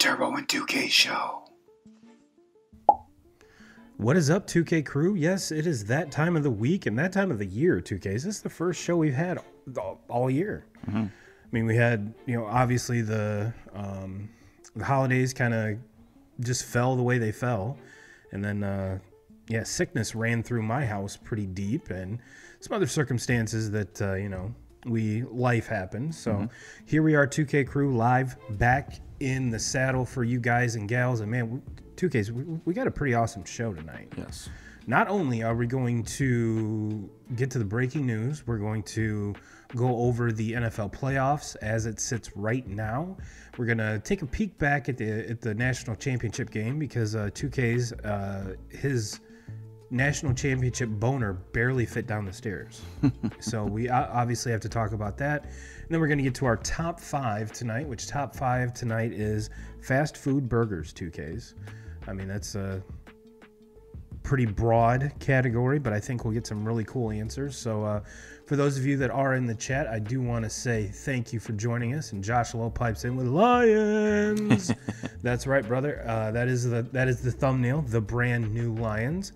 Turbo and 2K show. What is up, 2K crew? Yes, it is that time of the week and that time of the year, 2Ks. This is the first show we've had all year. Mm-hmm. I mean, we had, obviously the holidays kind of just fell the way they fell. And then, sickness ran through my house pretty deep and some other circumstances that, life happened. So Here we are, 2K crew, live back in the saddle for you guys and gals. And man, 2Ks, we got a pretty awesome show tonight. Yes. Not only are we going to get to the breaking news, we're going to go over the NFL playoffs as it sits right now. We're going to take a peek back at the national championship game because 2K's his national championship boner barely fit down the stairs. So we obviously have to talk about that. And then we're going to get to our top 5 tonight, which top 5 tonight is fast food burgers, 2Ks. I mean, that's a pretty broad category, but I think we'll get some really cool answers. So for those of you that are in the chat, I do want to say thank you for joining us. And Josh Lowe pipes in with Lions. That's right, brother. That is the thumbnail, the brand new Lions.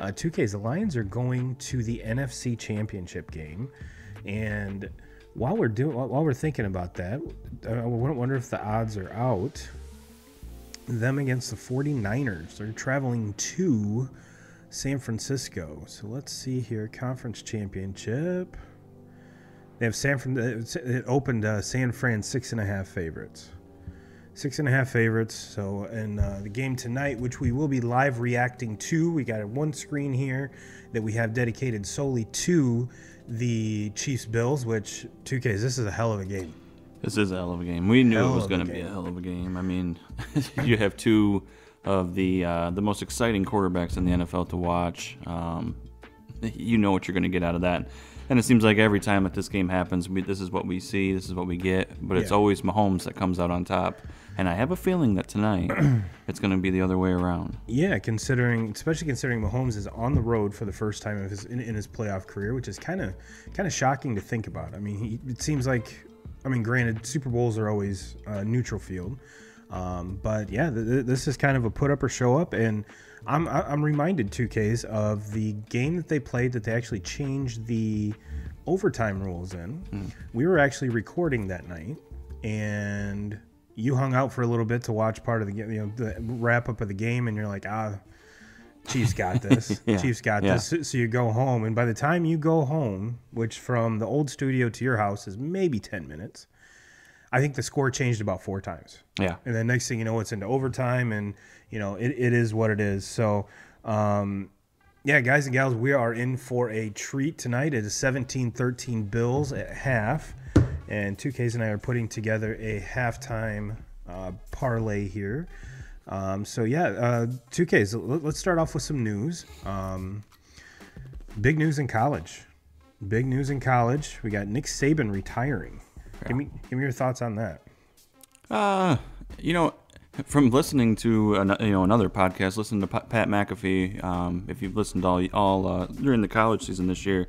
2Ks, the Lions are going to the NFC Championship game, and while we're thinking about that, I wonder if the odds are out. Them against the 49ers. They're traveling to San Francisco. So let's see here. Conference Championship. They have it opened San Fran 6.5 favorites. 6.5 favorites. So in the game tonight, which we will be live reacting to, we got one screen here that we have dedicated solely to the Chiefs Bills, which 2Ks, this is a hell of a game. This is a hell of a game. We knew it was going to be a hell of a game. I mean, you have two of the most exciting quarterbacks in the NFL to watch. You know what you're going to get out of that. And it seems like every time that this game happens, this is what we see, this is what we get. But it's always Mahomes that comes out on top. And I have a feeling that tonight it's going to be the other way around. Yeah, especially considering Mahomes is on the road for the first time in his playoff career, which is kind of shocking to think about. I mean, it seems like, granted, Super Bowls are always neutral field, but yeah, this is kind of a put up or show up. And I'm reminded, 2Ks, of the game that they played that they actually changed the overtime rules in. We were actually recording that night, and you hung out for a little bit to watch part of the game, the wrap up of the game, and you're like, Chiefs got this. Chiefs got this. So you go home, and by the time you go home, which from the old studio to your house is maybe 10 minutes, I think the score changed about 4 times. Yeah. And then next thing you know, it's into overtime, and it is what it is. So, guys and gals, we are in for a treat tonight. It is 17-13 Bills at half. And 2Ks and I are putting together a halftime parlay here. 2Ks, let's start off with some news. Big news in college. We got Nick Saban retiring. Yeah. Give me your thoughts on that. From listening to another podcast, listening to Pat McAfee. If you've listened to all during the college season this year,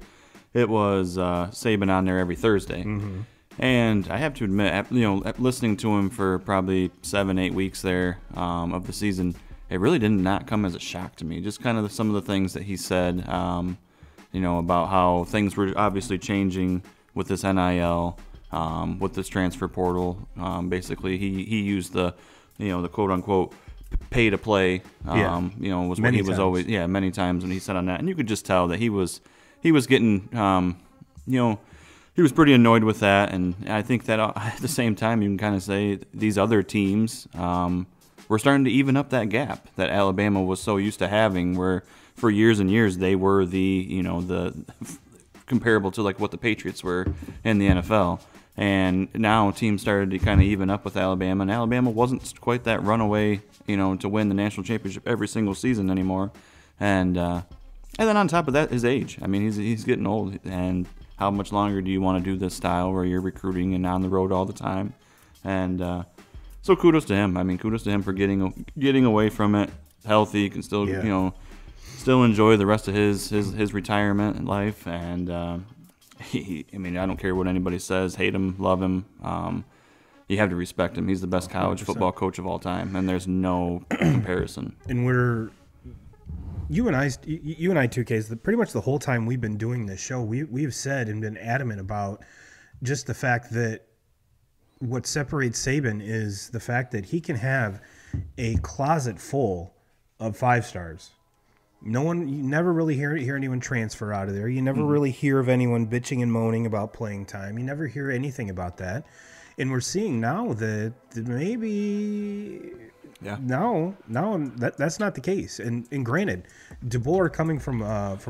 it was Saban on there every Thursday. Mm-hmm. And I have to admit, listening to him for probably 7-8 weeks there of the season, it really did not come as a shock to me. Just kind of some of the things that he said, about how things were obviously changing with this NIL, with this transfer portal. Basically, he used the quote unquote pay to play. Was what he was always many times when he said on that, and you could just tell that he was getting he was pretty annoyed with that, and I think that at the same time, you can kind of say these other teams were starting to even up that gap that Alabama was so used to having, where for years and years they were the comparable to like what the Patriots were in the NFL. And now teams started to kind of even up with Alabama, and Alabama wasn't quite that runaway, to win the national championship every single season anymore. And then on top of that, his age. I mean, he's getting old, and how much longer do you want to do this style where you're recruiting and on the road all the time? And so kudos to him. I mean, kudos to him for getting away from it healthy. Can still still enjoy the rest of his retirement and life. And I don't care what anybody says, hate him, love him. you have to respect him. He's the best college 100%. football coach of all time, and there's no comparison. And you and I, 2Ks, pretty much the whole time we've been doing this show, we've said and been adamant about just the fact that what separates Saban is the fact that he can have a closet full of 5-stars. You never really hear anyone transfer out of there. You never really hear of anyone bitching and moaning about playing time. You never hear anything about that. And we're seeing now that maybe that's not the case. And granted, DeBoer coming from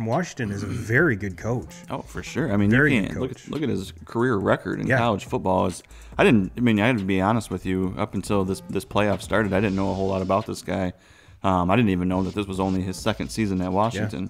Washington is a very good coach. Oh, for sure. I mean, Very you good can't coach. look at his career record in college football. I had to be honest with you. Up until this playoff started, I didn't know a whole lot about this guy. I didn't even know that this was only his second season at Washington,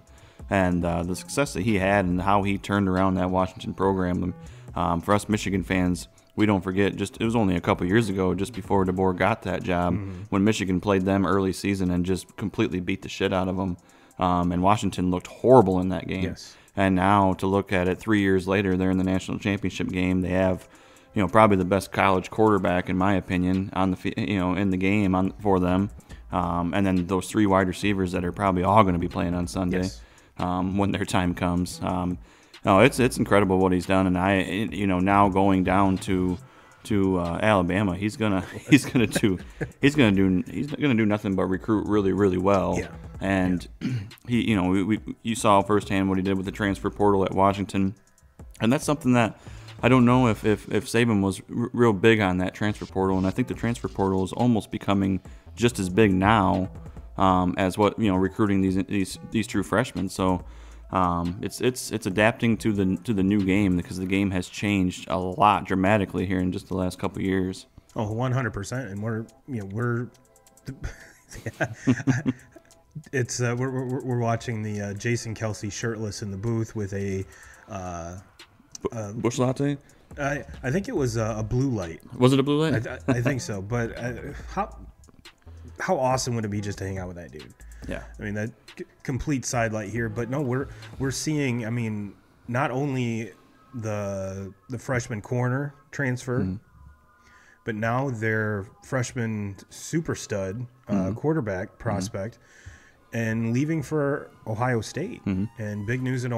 and the success that he had and how he turned around that Washington program. For us Michigan fans, we don't forget. It was only a couple years ago, just before DeBoer got that job, when Michigan played them early season and just completely beat the shit out of them. And Washington looked horrible in that game. Yes. And now to look at it 3 years later, they're in the national championship game. They have, probably the best college quarterback in my opinion in the game for them. And then those 3 wide receivers that are probably all going to be playing on Sunday when their time comes. No, it's incredible what he's done, and now going down to Alabama, he's gonna do nothing but recruit really, really well. Yeah. And you saw firsthand what he did with the transfer portal at Washington, and that's something that I don't know if Saban was real big on that transfer portal, and I think the transfer portal is almost becoming just as big now as what recruiting these true freshmen. So. It's adapting to the new game because the game has changed a lot dramatically here in just the last couple of years. Oh, 100%. And we're it's we're watching the Jason Kelsey shirtless in the booth with a Bush latte. I think it was a blue light. Was it a blue light? I think so. But how awesome would it be just to hang out with that dude? Yeah. I mean, that complete sidelight here, but no, we're seeing. I mean, not only the freshman corner transfer, but now their freshman super stud quarterback prospect, and leaving for Ohio State. And big news in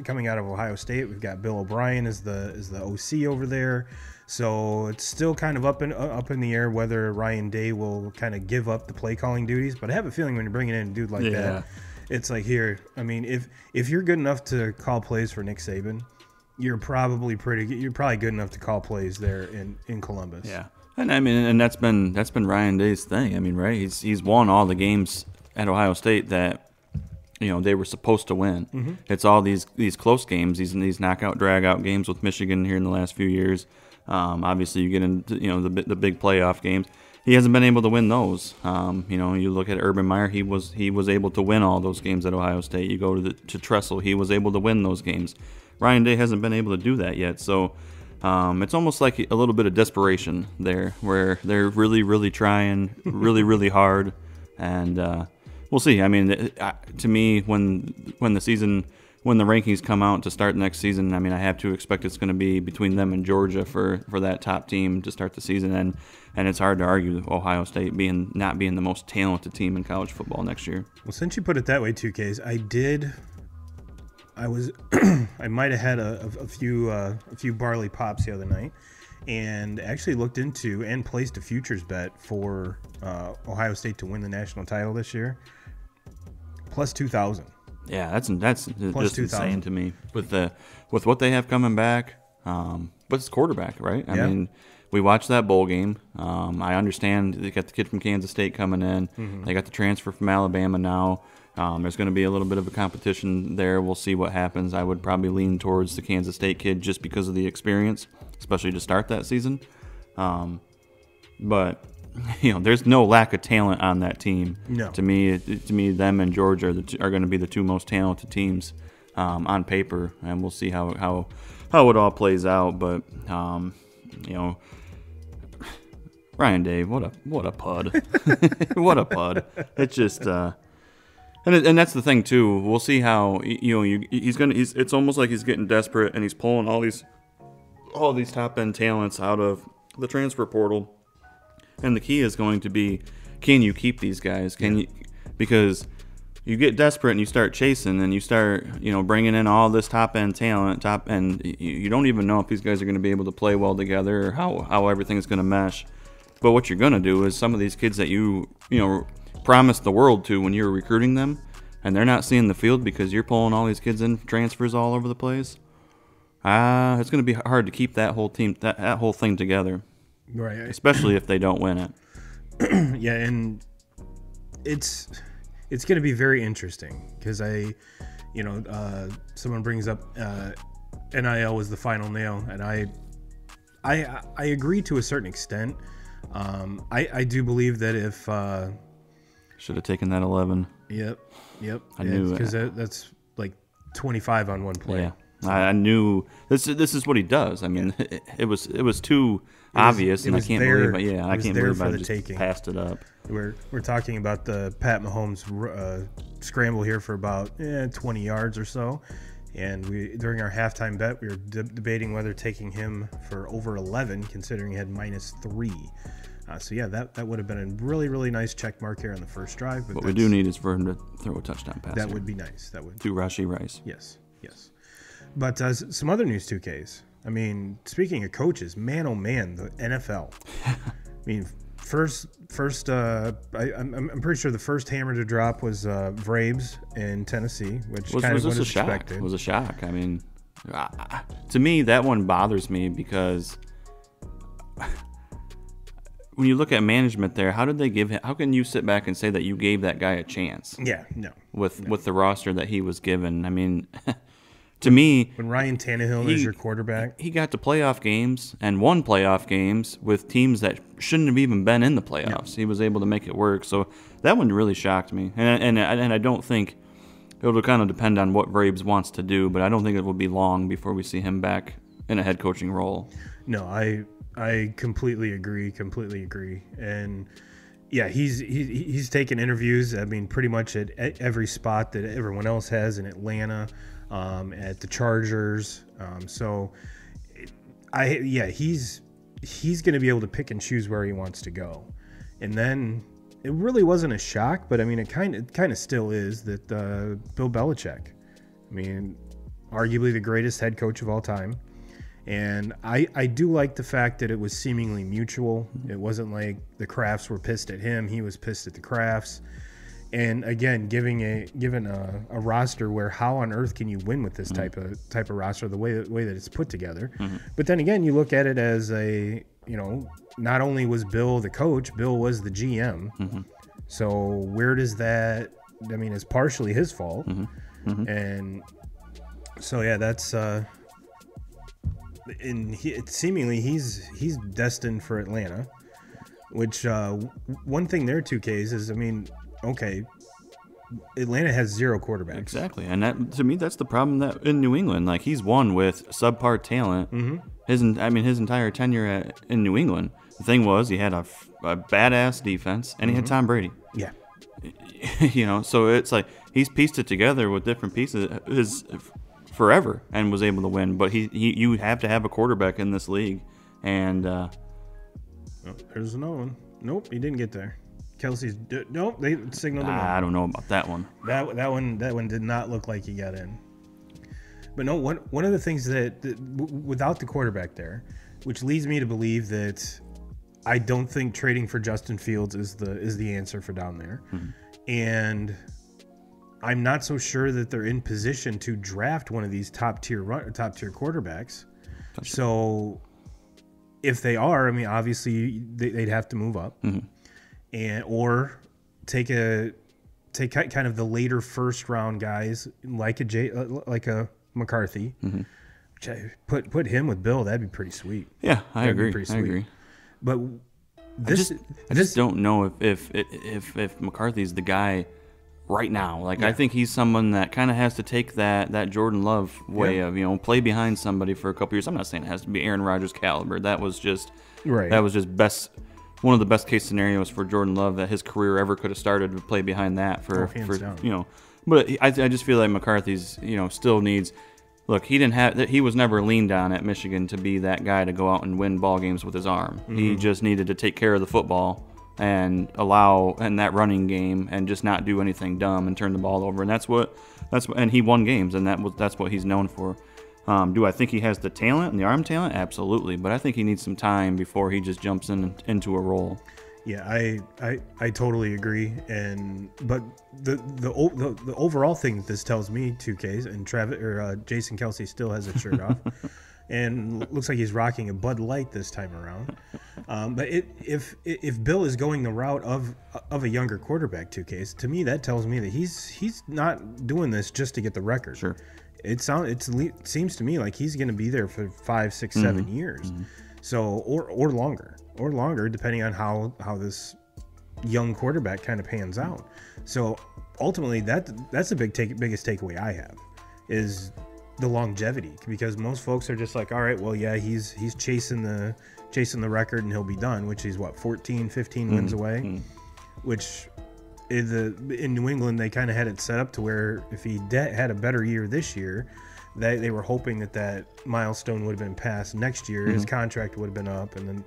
coming out of Ohio State. We've got Bill O'Brien as the OC over there. So it's still kind of up in the air whether Ryan Day will kind of give up the play calling duties. But I have a feeling when you're bringing in a dude like that, it's like here. I mean, if you're good enough to call plays for Nick Saban, you're probably good enough to call plays there in Columbus. Yeah, and I mean, and that's been Ryan Day's thing. I mean, right? He's won all the games at Ohio State that they were supposed to win. It's all these close games, these knockout drag out games with Michigan here in the last few years. Obviously, you get into the big playoff games. He hasn't been able to win those. You look at Urban Meyer; he was able to win all those games at Ohio State. You go to Tressel; he was able to win those games. Ryan Day hasn't been able to do that yet. So it's almost like a little bit of desperation there, where they're really, really trying, really, really hard, and we'll see. I mean, to me, when the rankings come out to start next season, I mean, I have to expect it's going to be between them and Georgia for that top team to start the season, and it's hard to argue with Ohio State not being the most talented team in college football next year. Well, since you put it that way, 2Ks, I might have had a few barley pops the other night, and actually looked into and placed a futures bet for Ohio State to win the national title this year, plus 2,000. Yeah, that's just 2,000. insane to me with what they have coming back. But it's quarterback, right? I mean, we watched that bowl game. I understand they got the kid from Kansas State coming in. They got the transfer from Alabama now. There's going to be a little bit of a competition there. We'll see what happens. I would probably lean towards the Kansas State kid just because of the experience, especially to start that season. But there's no lack of talent on that team. No. To me, them and Georgia are going to be the two most talented teams on paper, and we'll see how it all plays out. But Ryan Day, what a pud, what a pud. It's just and that's the thing too. We'll see how it's almost like he's getting desperate and he's pulling all these top end talents out of the transfer portal. And the key is going to be, can you keep these guys? Can you? Because you get desperate and you start chasing and you start, bringing in all this top end talent, and you don't even know if these guys are going to be able to play well together or how everything's going to mesh. But what you're going to do is some of these kids that you promised the world to when you were recruiting them, and they're not seeing the field because you're pulling all these kids in transfers all over the place. It's going to be hard to keep that whole team, that whole thing together. Right. Especially if they don't win it. Yeah, and it's going to be very interesting because someone brings up NIL was the final nail, and I agree to a certain extent. I do believe that if should have taken that 11. Yep. I knew because that's like 25 on one play. Yeah. I knew this is what he does. I mean, it was too obvious, and I can't believe I just passed it up. We're talking about the Pat Mahomes scramble here for about 20 yards or so, and during our halftime bet we were debating whether taking him for over 11, considering he had -3. So yeah, that would have been a really, really nice check mark here on the first drive. But what we do need is for him to throw a touchdown pass. That would be nice. That would to Rashee Rice. Yes. But some other news 2Ks. I mean, speaking of coaches, man, oh man, the NFL. I mean, I'm pretty sure the first hammer to drop was Vrabes in Tennessee, which kind of was expected. It was a shock. I mean, to me, that one bothers me because when you look at management there, how did they give him? How can you sit back and say that you gave that guy a chance? Yeah, no. With the roster that he was given, I mean. To me, when Ryan Tannehill is your quarterback, he got to playoff games and won playoff games with teams that shouldn't have even been in the playoffs. Yeah. He was able to make it work. So that one really shocked me. And I don't think it'll kind of depend on what Vrabes wants to do, but I don't think it will be long before we see him back in a head coaching role. No, I completely agree. And yeah, he's taken interviews. I mean, pretty much at every spot that everyone else has in Atlanta. At the Chargers, he's going to be able to pick and choose where he wants to go, and then it really wasn't a shock, but I mean it kind of still is that Bill Belichick, I mean, arguably the greatest head coach of all time, and I do like the fact that it was seemingly mutual. It wasn't like the Crafts were pissed at him; he was pissed at the Crafts. And again, given a roster where how on earth can you win with this type of roster, the way that it's put together. Mm-hmm. But then again, you look at it as not only was Bill the coach, Bill was the GM. Mm-hmm. So where does that? I mean, it's partially his fault. Mm-hmm. Mm-hmm. And so yeah, that's seemingly he's destined for Atlanta. Which one thing there, 2Ks is, I mean. Okay, Atlanta has 0 quarterbacks. Exactly, and that, to me, that's the problem that in New England. Like, he's won with subpar talent. Mm-hmm. His entire tenure in New England. The thing was, he had a badass defense, and he had Tom Brady. Yeah, so it's like he's pieced it together with different pieces forever, and was able to win. But you have to have a quarterback in this league, and there's another one. Nope, he didn't get there. Kelsey's nope. They signaled him. I don't know about that one. That one did not look like he got in. But no, one of the things that without the quarterback there, which leads me to believe that I don't think trading for Justin Fields is the answer for down there, and I'm not so sure that they're in position to draft one of these top tier quarterbacks. So if they are, I mean, obviously they'd have to move up. Mm-hmm. Or take kind of the later first round guys like a McCarthy, which put him with Bill. That'd be pretty sweet. Yeah, I agree. I agree. But I just don't know if McCarthy's the guy right now. Like, yeah. I think he's someone that kind of has to take that Jordan Love way of play behind somebody for a couple years. I'm not saying it has to be Aaron Rodgers caliber. That was just right. That was just best. One of the best case scenarios for Jordan Love that his career ever could have started to play behind that for. But I just feel like McCarthy's still needs. look, he was never leaned on at Michigan to be that guy to go out and win ball games with his arm. He just needed to take care of the football and allow in that running game and just not do anything dumb and turn the ball over. And that's what and he won games, and that's what he's known for. Do I think he has the talent and the arm talent? Absolutely, but I think he needs some time before he just jumps into a role. Yeah, I totally agree. But the overall thing that this tells me, 2Ks, and Jason Kelsey still has his shirt off, and looks like he's rocking a Bud Light this time around. But if Bill is going the route of a younger quarterback, 2Ks, to me that tells me that he's not doing this just to get the record. Sure. It seems to me like he's going to be there for 5, 6, 7 years, so or longer, depending on how this young quarterback kind of pans out. So ultimately, that's the biggest takeaway I have is the longevity, because most folks are just like, all right, well, yeah, he's chasing the record and he'll be done, which is what, 14, 15 wins away, which. In New England, they kind of had it set up to where if he had a better year this year, they were hoping that milestone would have been passed next year. His contract would have been up, and then,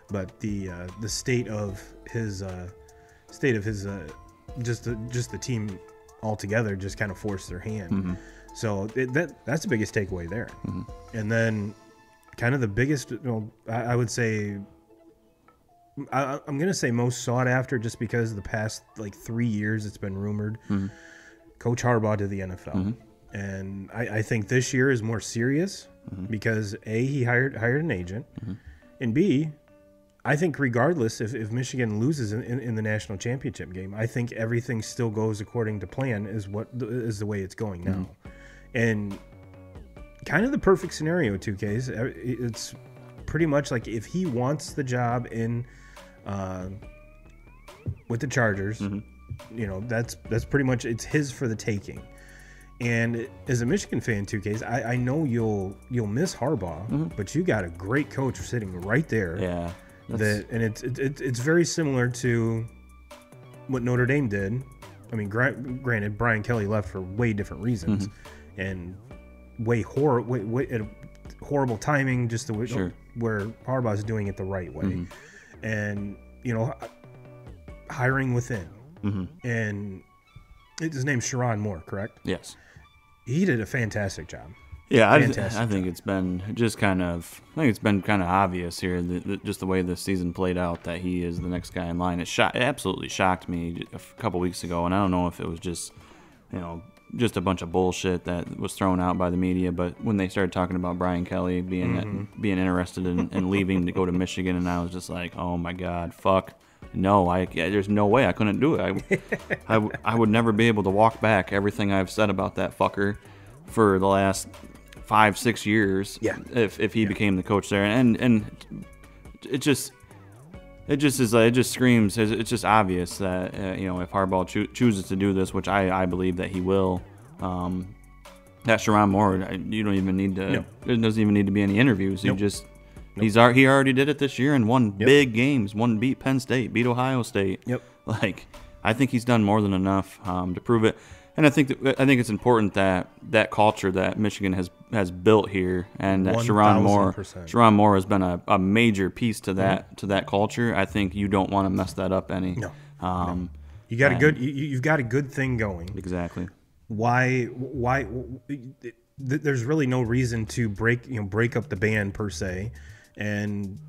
but the state of his just the team altogether just kind of forced their hand. So that's the biggest takeaway there. And then kind of the biggest, I would say. I'm going to say most sought after, just because the past 3 years it's been rumored. Coach Harbaugh to the NFL. And I think this year is more serious because A, he hired an agent, and B, I think regardless if Michigan loses in the national championship game, I think everything still goes according to plan is the way it's going now. And kind of the perfect scenario, 2Ks. It's pretty much like if he wants the job with the Chargers, that's pretty much, it's his for the taking. And as a Michigan fan, 2Ks, I know you'll miss Harbaugh, but you got a great coach sitting right there. Yeah, and it's very similar to what Notre Dame did. I mean, granted, Brian Kelly left for way different reasons, and way horrible timing, just the way where Harbaugh's doing it the right way. And hiring within, and his name's Sherrone Moore, correct? Yes, he did a fantastic job. Yeah, I think it's been kind of obvious here that just the way this season played out that he is the next guy in line. It absolutely shocked me a couple weeks ago, and I don't know if it was just a bunch of bullshit that was thrown out by the media, but when they started talking about Brian Kelly being interested in leaving to go to Michigan, and I was just like, oh my God, fuck. No, there's no way I couldn't do it. I would never be able to walk back everything I've said about that fucker for the last 5-6 years. Yeah. If he became the coach there, and it just screams. It's just obvious that if Harbaugh chooses to do this, which I believe that he will, that Sherrone Moore, you don't even need to. No. There doesn't even need to be any interviews. Nope. He already did it this year and won big games. Beat Penn State, beat Ohio State. Yep. I think he's done more than enough to prove it. And I think it's important that culture that Michigan has built here, and that Sherrone Moore has been a major piece to that culture. I think you don't want to mess that up any. No. You've got a good thing going. Exactly. Why there's really no reason to break up the band per se, and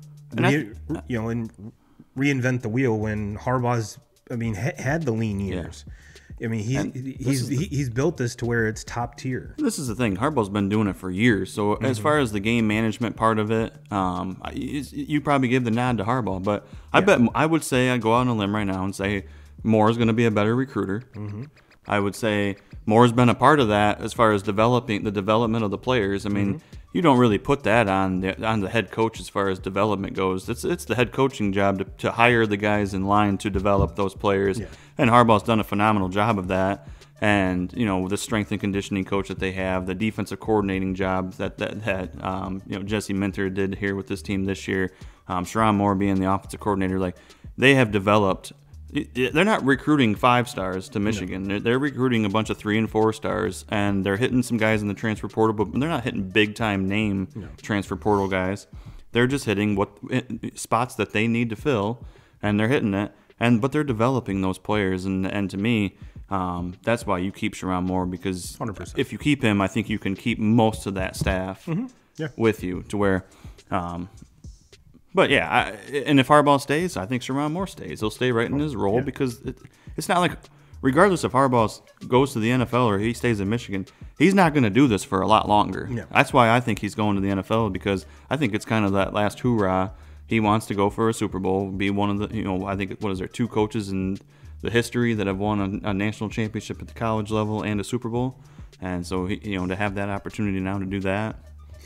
reinvent the wheel when Harbaugh's had the lean years. Yeah. I mean, he's built this to where it's top tier. This is the thing. Harbaugh's been doing it for years. So as far as the game management part of it, you probably give the nod to Harbaugh. But I would say I'd go out on a limb right now and say Moore's going to be a better recruiter. I would say Moore's been a part of that as far as the development of the players. I mean, you don't really put that on the head coach as far as development goes. It's the head coaching job to hire the guys in line to develop those players. Yeah. And Harbaugh's done a phenomenal job of that. And the strength and conditioning coach that they have, the defensive coordinating job that Jesse Minter did here with this team this year, Sherrone Moore being the offensive coordinator, they have developed they're not recruiting 5 stars to Michigan. No. They're recruiting a bunch of 3 and 4 stars, and they're hitting some guys in the transfer portal, but they're not hitting big-time name transfer portal guys. They're just hitting what spots that they need to fill, and they're hitting it. But they're developing those players, and to me, that's why you keep Sherrone Moore, because 100%. If you keep him, I think you can keep most of that staff with you to where. But yeah, and if Harbaugh stays, I think Sherrone Moore stays. He'll stay right in his role because it's not like, regardless if Harbaugh goes to the NFL or he stays in Michigan, he's not going to do this for a lot longer. Yeah. That's why I think he's going to the NFL, because I think it's kind of that last hoorah. He wants to go for a Super Bowl, be one of the, I think, 2 coaches in the history that have won a national championship at the college level and a Super Bowl. And so, to have that opportunity now to do that.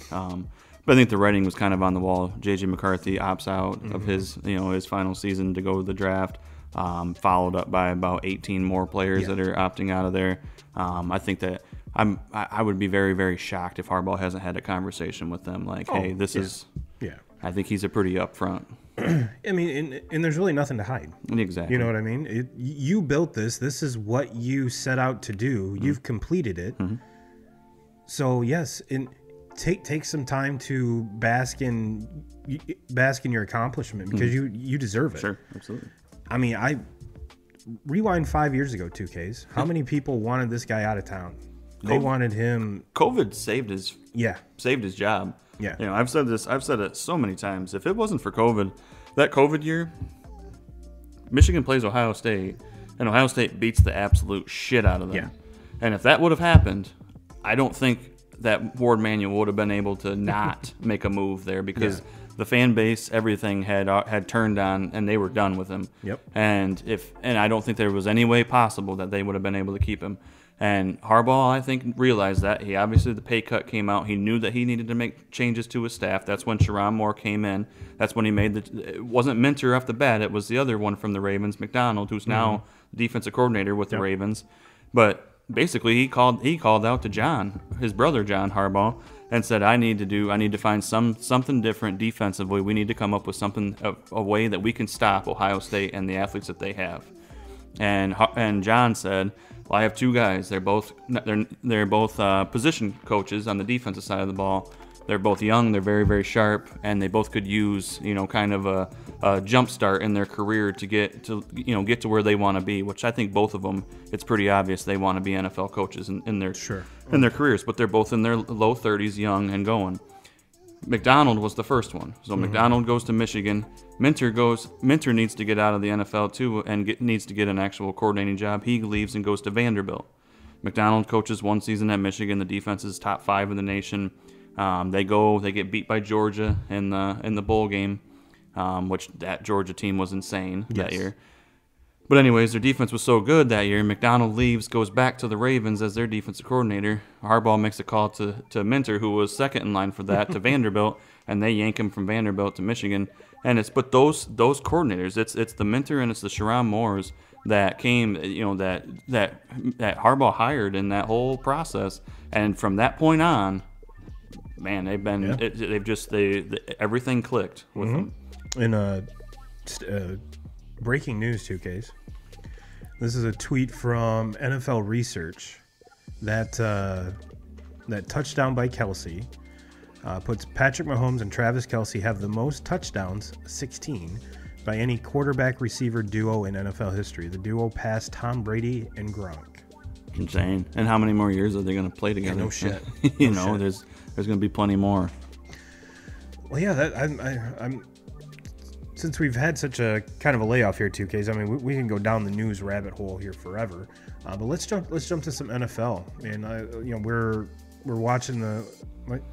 But I think the writing was kind of on the wall. J.J. McCarthy opts out of his final season to go to the draft, followed up by about 18 more players that are opting out of there. I think that I would be very, very shocked if Harbaugh hasn't had a conversation with them like, hey, this is – I think he's a pretty upfront. I mean, and there's really nothing to hide. Exactly. You know what I mean? You built this. This is what you set out to do. You've completed it. So, yes, take some time to bask in your accomplishment, because you deserve it. Sure, absolutely. I mean, I rewind 5 years ago, 2Ks. How many people wanted this guy out of town? They wanted him. COVID saved his job. Yeah. I've said it so many times. If it wasn't for COVID, that COVID year, Michigan plays Ohio State, and Ohio State beats the absolute shit out of them. Yeah. And if that would have happened, I don't think that Ward Manuel would have been able to not make a move there, because the fan base, everything had turned on, and they were done with him. Yep. And I don't think there was any way possible that they would have been able to keep him. And Harbaugh, I think, realized that. He obviously, the pay cut came out. He knew that he needed to make changes to his staff. That's when Sherrone Moore came in. That's when he made it wasn't Minter off the bat. It was the other one from the Ravens, McDonald, who's now defensive coordinator with the Ravens. But basically, he called out to John, his brother John Harbaugh, and said, I need to find something different defensively. We need to come up with something, a way that we can stop Ohio State and the athletes that they have. And John said, well, I have 2 guys. They're both position coaches on the defensive side of the ball. They're both young. They're very, very sharp, and they both could use kind of a jump start in their career to get to where they want to be. Which I think both of them, it's pretty obvious they want to be NFL coaches in their careers. But they're both in their low 30s, young and going. McDonald was the first one. So McDonald goes to Michigan. Minter needs to get out of the NFL too, and needs to get an actual coordinating job. He leaves and goes to Vanderbilt. McDonald coaches 1 season at Michigan. The defense is top 5 in the nation. They get beat by Georgia in the bowl game, which that Georgia team was insane that year. But anyways, their defense was so good that year. McDonald leaves, goes back to the Ravens as their defensive coordinator. Harbaugh makes a call to Minter, who was second in line for that, to Vanderbilt, and they yank him from Vanderbilt to Michigan. And those coordinators, it's the Minter and it's the Sherrone Moores that came, that Harbaugh hired in that whole process. And from that point on, man, they've been everything clicked with them. In breaking news, 2Ks. This is a tweet from NFL Research that touchdown by Kelce puts Patrick Mahomes and Travis Kelce have the most touchdowns, 16, by any quarterback receiver duo in NFL history. The duo passed Tom Brady and Gronk. Insane. And how many more years are they going to play together? Yeah, no shit. There's going to be plenty more. Well, yeah, I'm since we've had such a kind of a layoff here, 2Ks, I mean, we can go down the news rabbit hole here forever. But let's jump to some NFL. And we're watching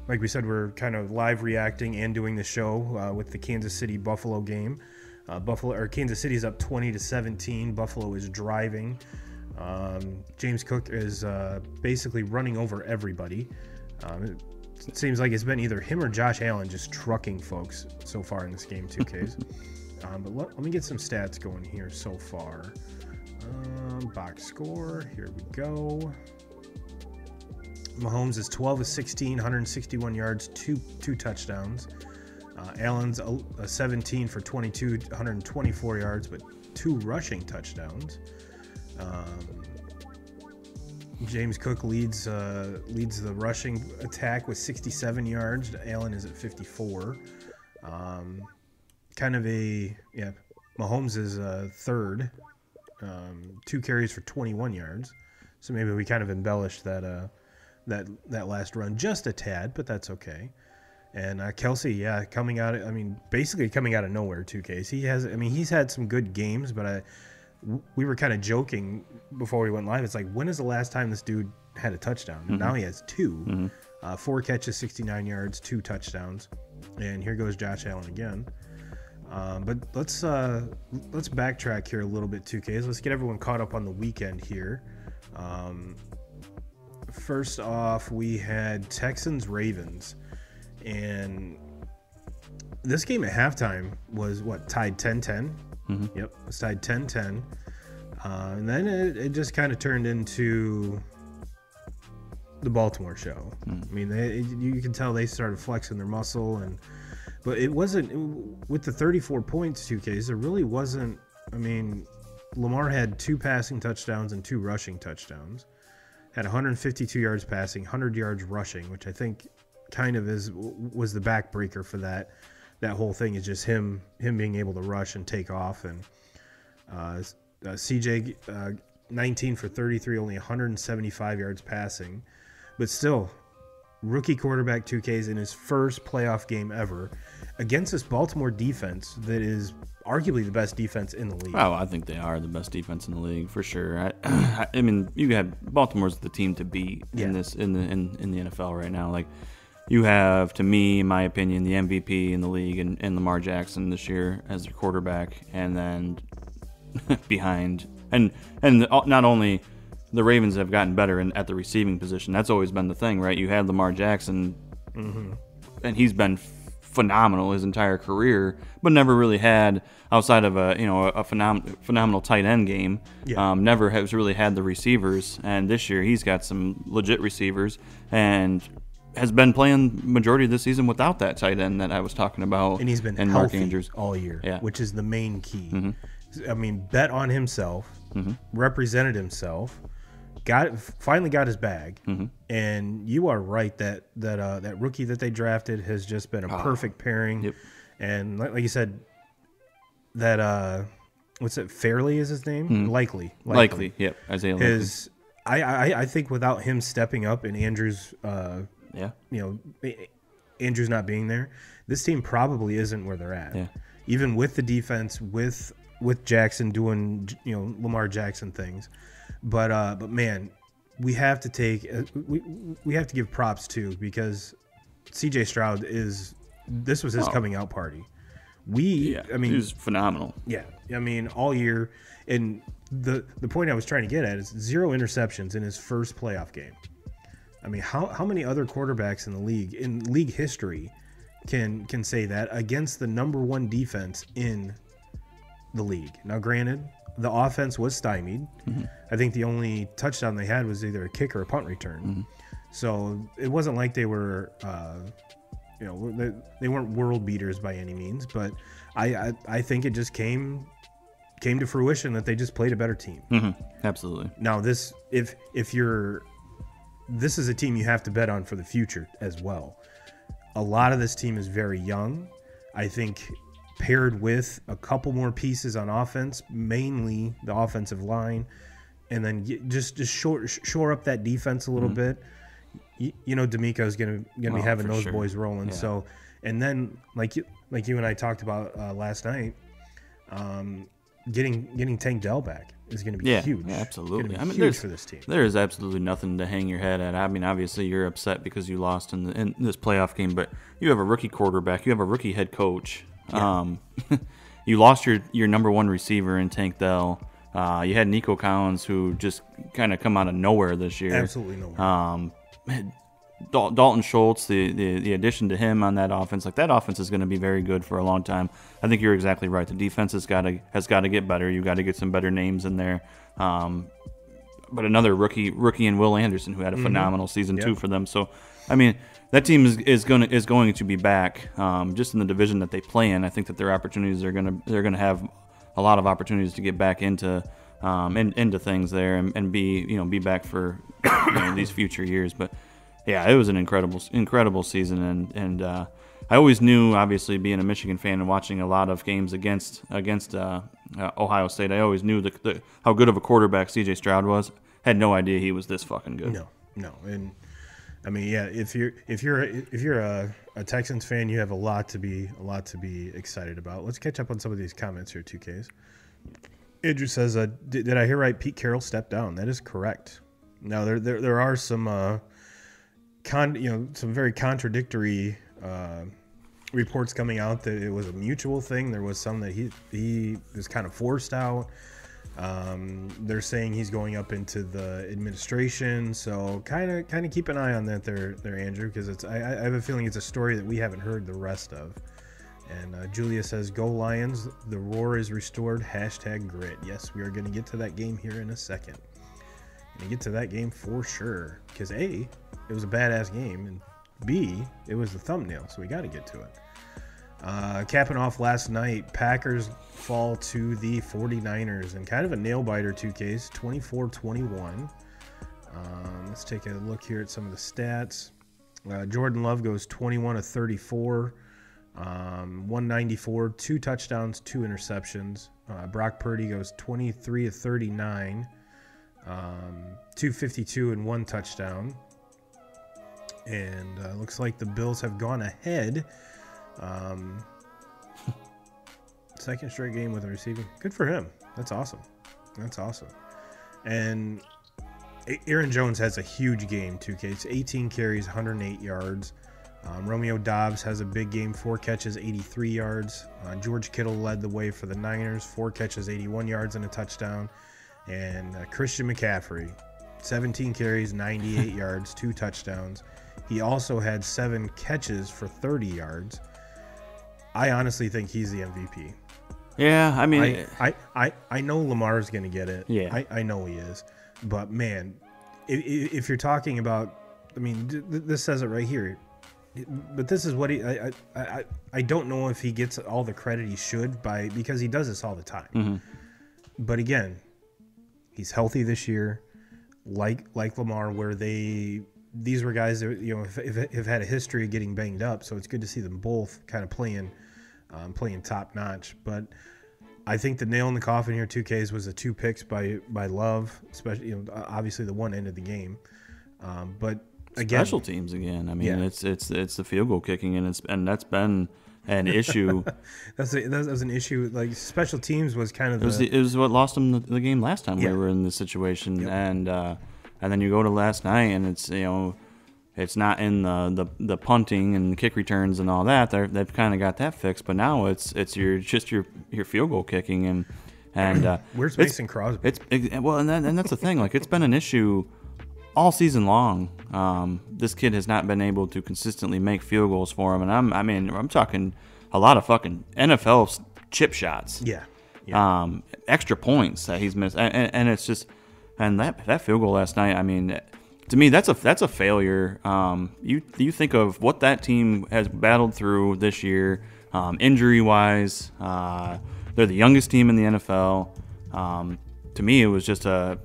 like we said, we're kind of live reacting and doing the show with the Kansas City Buffalo game. Kansas City's up 20-17. Buffalo is driving. James Cook is basically running over everybody. It seems like it's been either him or Josh Allen just trucking folks so far in this game, 2Ks. But let me get some stats going here so far. Box score, here we go. Mahomes is 12 of 16, 161 yards, two touchdowns. Allen's a 17 for 22, 124 yards, but 2 rushing touchdowns. James Cook leads the rushing attack with 67 yards. Allen is at 54. Mahomes is third, 2 carries for 21 yards. So maybe we kind of embellished that last run just a tad, but that's okay. And Kelsey, basically coming out of nowhere, 2Ks. He's had some good games, but we were kind of joking before we went live. It's like, when is the last time this dude had a touchdown? Mm-hmm. Now he has 2. 4 catches, 69 yards, 2 touchdowns. And here goes Josh Allen again. But let's backtrack here a little bit, 2Ks. Let's get everyone caught up on the weekend here. First off, we had Texans-Ravens. And this game at halftime was, tied 10-10? Mm-hmm. Yep, it was tied 10-10. And then it just kind of turned into the Baltimore show. I mean, you can tell they started flexing their muscle, but it wasn't with the 34 points, 2Ks. There really wasn't. I mean, Lamar had 2 passing touchdowns and 2 rushing touchdowns. Had 152 yards passing, 100 yards rushing, which I think kind of was the backbreaker for that whole thing, is just him being able to rush and take off. And CJ 19 for 33, only 175 yards passing, but still rookie quarterback, 2Ks in his first playoff game ever against this Baltimore defense that is arguably the best defense in the league. Oh, I think they are the best defense in the league for sure. I mean, you have Baltimore's the team to beat in the NFL right now. Like, you have, to me, in my opinion, the MVP in the league and Lamar Jackson this year as their quarterback, and then behind and not only the Ravens have gotten better at the receiving position. That's always been the thing, right? You had Lamar Jackson, and he's been phenomenal his entire career, but never really had, outside of a phenomenal tight end game. Never has really had the receivers. And this year he's got some legit receivers and has been playing majority of the season without that tight end that I was talking about. And he's been and healthy Mark Andrews all year, which is the main key. I mean, bet on himself, represented himself, finally got his bag, and you are right that rookie that they drafted has just been a perfect pairing. Yep. And like you said, that what's it? Fairley is his name. Likely. Yep. Isaiah Likely. I think without him stepping up and Andrews, Andrews not being there, this team probably isn't where they're at. Yeah. Even with the defense, with Jackson doing Lamar Jackson things, but man, we have to give props to, because C.J. Stroud this was his coming out party. He was phenomenal. Yeah, I mean, all year. And the point I was trying to get at is 0 interceptions in his first playoff game. I mean, how many other quarterbacks in the league, in league history, can say that against the number 1 defense in the league? Now, granted, the offense was stymied. I think the only touchdown they had was either a kick or a punt return. So it wasn't like they were, they weren't world beaters by any means. But I think it just came to fruition that they just played a better team. Absolutely. Now, this is a team you have to bet on for the future as well. A lot of this team is very young. I think paired with a couple more pieces on offense, mainly the offensive line, and then just shore up that defense a little bit. D'Amico is going to be having those boys rolling. Yeah. So, and then like you and I talked about last night, getting Tank Dell back is going to be huge. Yeah, absolutely. Huge for this team. There is absolutely nothing to hang your head at. I mean, obviously you're upset because you lost in this playoff game, but you have a rookie quarterback, you have a rookie head coach. Yeah. You lost your number 1 receiver in Tank Dell. You had Nico Collins, who just kind of come out of nowhere this year. Absolutely nowhere. Dalton Schultz, the addition to him on that offense, that offense is going to be very good for a long time. I think you're exactly right. The defense has got to get better. You got to get some better names in there. But another rookie in Will Anderson, who had a phenomenal season too for them. So, I mean, that team is going to be back. Just in the division that they play in, I think that their opportunities they're gonna have a lot of opportunities to get back into things there and be back for these future years. But yeah, it was an incredible season, and I always knew, obviously being a Michigan fan and watching a lot of games against Ohio State, I always knew how good of a quarterback C.J. Stroud was. Had no idea he was this fucking good. No, and I mean, yeah, if you're a Texans fan, you have a lot to be excited about. Let's catch up on some of these comments here, 2Ks. Andrew says, "Did I hear right? Pete Carroll stepped down." That is correct. Now there are some some very contradictory reports coming out that it was a mutual thing. There was some that he was kind of forced out. They're saying he's going up into the administration, so kind of keep an eye on that there Andrew, because I have a feeling it's a story that we haven't heard the rest of. And Julia says, "Go Lions, the roar is restored, #grit." Yes, we are going to get to that game here in a second. Going to get to that game for sure, because A, it was a badass game, and B, it was the thumbnail, so we got to get to it. Capping off last night, Packers fall to the 49ers in kind of a nail-biter 2Ks, 24-21. Let's take a look here at some of the stats. Jordan Love goes 21 of 34, 194, 2 touchdowns, 2 interceptions. Brock Purdy goes 23 of 39, 252 and 1 touchdown. And looks like the Bills have gone ahead. Second straight game with a receiving. Good for him. That's awesome. And Aaron Jones has a huge game, 2K. 18 carries, 108 yards. Romeo Doubs has a big game, 4 catches, 83 yards. George Kittle led the way for the Niners, 4 catches, 81 yards and a touchdown. And Christian McCaffrey, 17 carries, 98 yards, 2 touchdowns. He also had 7 catches for 30 yards. I honestly think he's the MVP. Yeah, I mean, I know Lamar's going to get it. Yeah, I know he is. But man, if you're talking about, I mean, this says it right here. But this is what I don't know if he gets all the credit he should because he does this all the time. Mm-hmm. But again, he's healthy this year, like Lamar, where these were guys that have had a history of getting banged up. So it's good to see them both kind of playing top notch. But I think the nail in the coffin here, 2Ks, was the 2 picks by Love, especially obviously the one end of the game. But again, special teams again. I mean, yeah. It's the field goal kicking, and that's been an issue. that was an issue. Like, special teams was kind of it was what lost them the game last time we were in this situation. Yep. And then you go to last night, and it's not in the punting and kick returns and all that. They've kind of got that fixed, but now it's your field goal kicking and where's Mason Crosby? And that's the thing. Like, it's been an issue all season long. This kid has not been able to consistently make field goals for him, and I'm talking a lot of fucking NFL chip shots. Yeah. Extra points that he's missed, and it's just, and that field goal last night. I mean, to me, that's a failure. You think of what that team has battled through this year, injury wise. They're the youngest team in the NFL. To me, it was just a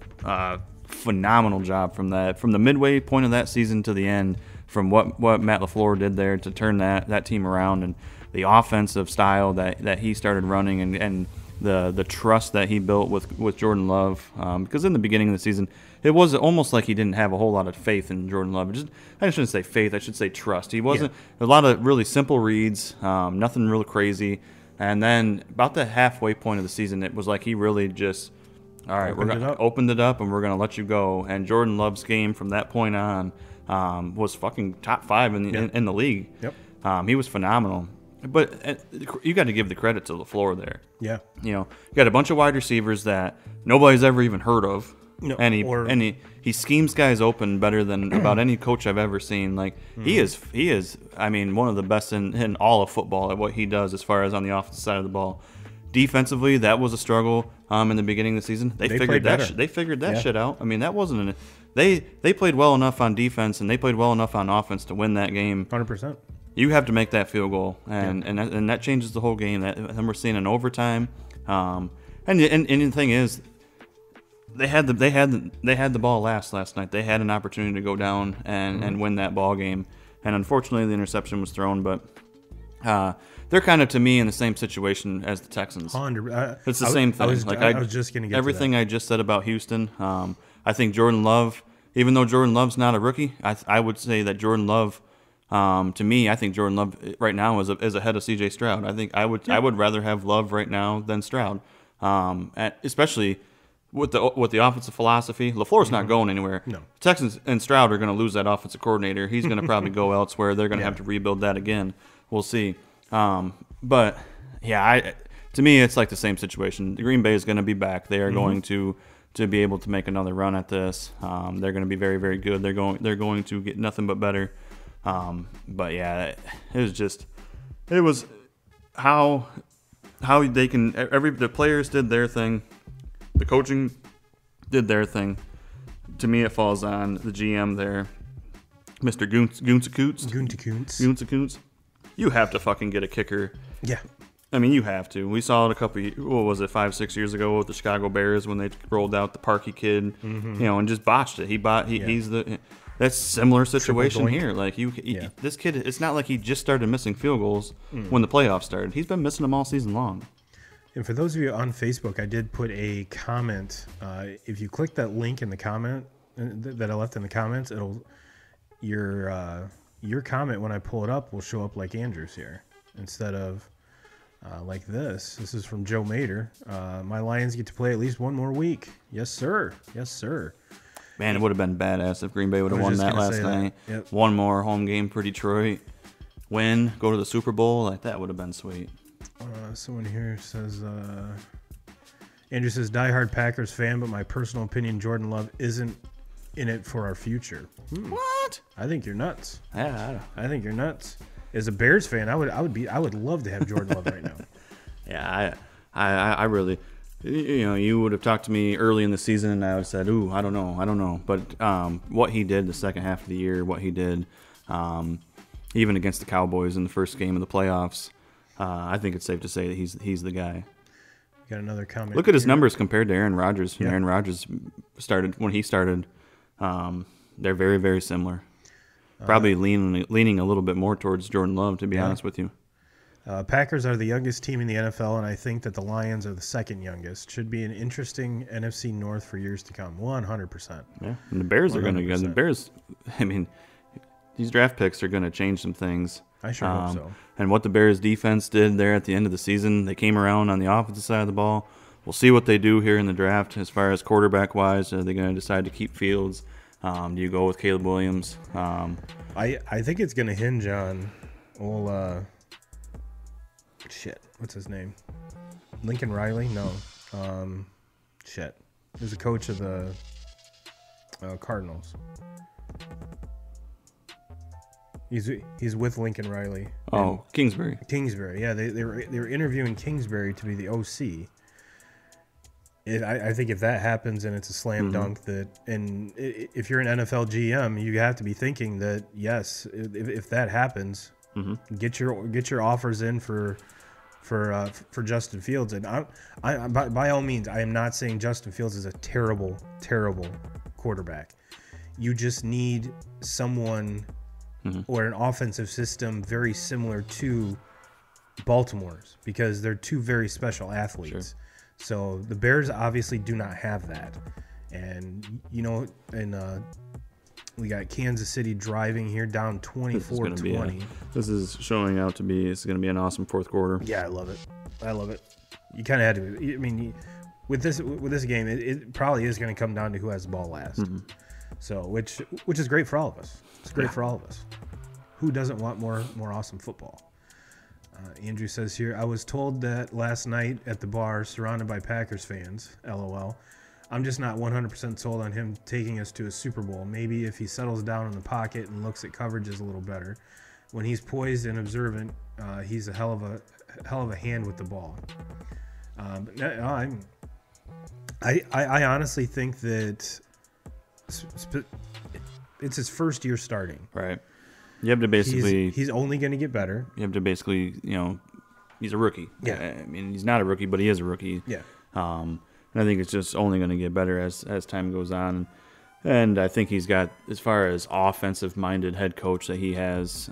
phenomenal job from the midway point of that season to the end, from what Matt LaFleur did there to turn that team around, and the offensive style that he started running, and the trust that he built with Jordan Love. Because in the beginning of the season, it was almost like he didn't have a whole lot of faith in Jordan Love. I shouldn't say faith, I should say trust. He wasn't a lot of really simple reads, nothing real crazy. And then about the halfway point of the season, it was like he really just, all right, we're gonna open it up and we're gonna let you go. And Jordan Love's game from that point on was fucking top 5 in the league. Yep. He was phenomenal. But you got to give the credit to LaFleur there. Yeah. You got a bunch of wide receivers that nobody's ever even heard of. No, and he schemes guys open better than about any coach I've ever seen. Like, he is I mean, one of the best in all of football at what he does as far as on the offensive side of the ball. defensively, that was a struggle in the beginning of the season. They figured that shit out. I mean, that wasn't they played well enough on defense and they played well enough on offense to win that game. 100%. You have to make that field goal, and that changes the whole game. Then we're seeing an overtime. And the thing is, they had the ball last night. They had an opportunity to go down and win that ball game, and unfortunately the interception was thrown. But they're kind of, to me, in the same situation as the Texans. It's the same thing. I was just going to get everything to that. I just said about Houston. I think Jordan Love, even though Jordan Love's not a rookie, I would say that Jordan Love. To me, I think Jordan Love right now is ahead of C.J. Stroud. I think I would rather have Love right now than Stroud, especially with the offensive philosophy. LaFleur's not going anywhere. No. Texans and Stroud are going to lose that offensive coordinator. He's going to probably go elsewhere. They're going to have to rebuild that again. We'll see. But yeah, to me, it's like the same situation. Green Bay is going to be back. They are going to be able to make another run at this. They're going to be very, very good. They're going to get nothing but better. But yeah, it was how they can, the players did their thing, the coaching did their thing. To me, it falls on the GM there, Mr. Gunther. You have to fucking get a kicker. Yeah. I mean, you have to. We saw it 5-6 years ago with the Chicago Bears when they rolled out the Parkey kid, and just botched it. He's the. That's similar situation here. Like this kid, it's not like he just started missing field goals when the playoffs started. He's been missing them all season long. And for those of you on Facebook, I did put a comment. If you click that link in the comment that I left in the comments, your comment when I pull it up will show up like Andrew's here instead of like this. This is from Joe Mater. My Lions get to play at least one more week. Yes, sir. Yes, sir. Man, it would have been badass if Green Bay would have won that last night. Yep. One more home game for Detroit. Win, go to the Super Bowl. Like, that would have been sweet. Someone here says, Andrew says, diehard Packers fan, but my personal opinion, Jordan Love isn't in it for our future. What? I think you're nuts. Yeah, I think you're nuts. As a Bears fan, I would love to have Jordan Love right now. Yeah, I really. You would have talked to me early in the season, and I would have said, "Ooh, I don't know." But what he did the second half of the year, what he did, even against the Cowboys in the first game of the playoffs, I think it's safe to say that he's the guy. Got another comment. Look at his numbers compared to Aaron Rodgers. When Aaron Rodgers started, they're very, very similar. Probably leaning a little bit more towards Jordan Love, to be honest with you. Packers are the youngest team in the NFL, and I think that the Lions are the second youngest. Should be an interesting NFC North for years to come. 100%. Yeah, and the Bears 100%. Are going to go. The Bears, I mean, these draft picks are going to change some things. I sure hope so. And what the Bears defense did there at the end of the season, they came around on the offensive side of the ball. We'll see what they do here in the draft as far as quarterback-wise. Are they going to decide to keep Fields? Do you go with Caleb Williams? I think it's going to hinge on what's his name? Lincoln Riley? No. He's the coach of the Cardinals. He's with Lincoln Riley. Oh, Kingsbury. Kingsbury, yeah. They were interviewing Kingsbury to be the OC. I think if that happens and it's a slam dunk, and if you're an NFL GM, you have to be thinking that yes, if that happens, get your offers in for Justin Fields. And I by all means, I am not saying Justin Fields is a terrible quarterback. You just need someone or an offensive system very similar to Baltimore's, because they're two very special athletes. Sure. So the Bears obviously do not have that. And, we got Kansas City driving here down 24-20. This is showing out to be, it's going to be an awesome fourth quarter. Yeah, I love it. You kind of had to. I mean, with this game, it probably is going to come down to who has the ball last. So, which is great for all of us. It's great for all of us. Who doesn't want more awesome football? Andrew says here, I was told that last night at the bar, surrounded by Packers fans. LOL. I'm just not 100% sold on him taking us to a Super Bowl. Maybe if he settles down in the pocket and looks at coverages a little better. When he's poised and observant, he's a hell of a hand with the ball. But no, I honestly think that it's his first year starting. Right. You have to basically. He's only going to get better. You have to basically, he's a rookie. Yeah. I mean, he's not a rookie, but he is a rookie. Yeah. And I think it's just only going to get better as time goes on. And I think he's got, as far as offensive-minded head coach that he has,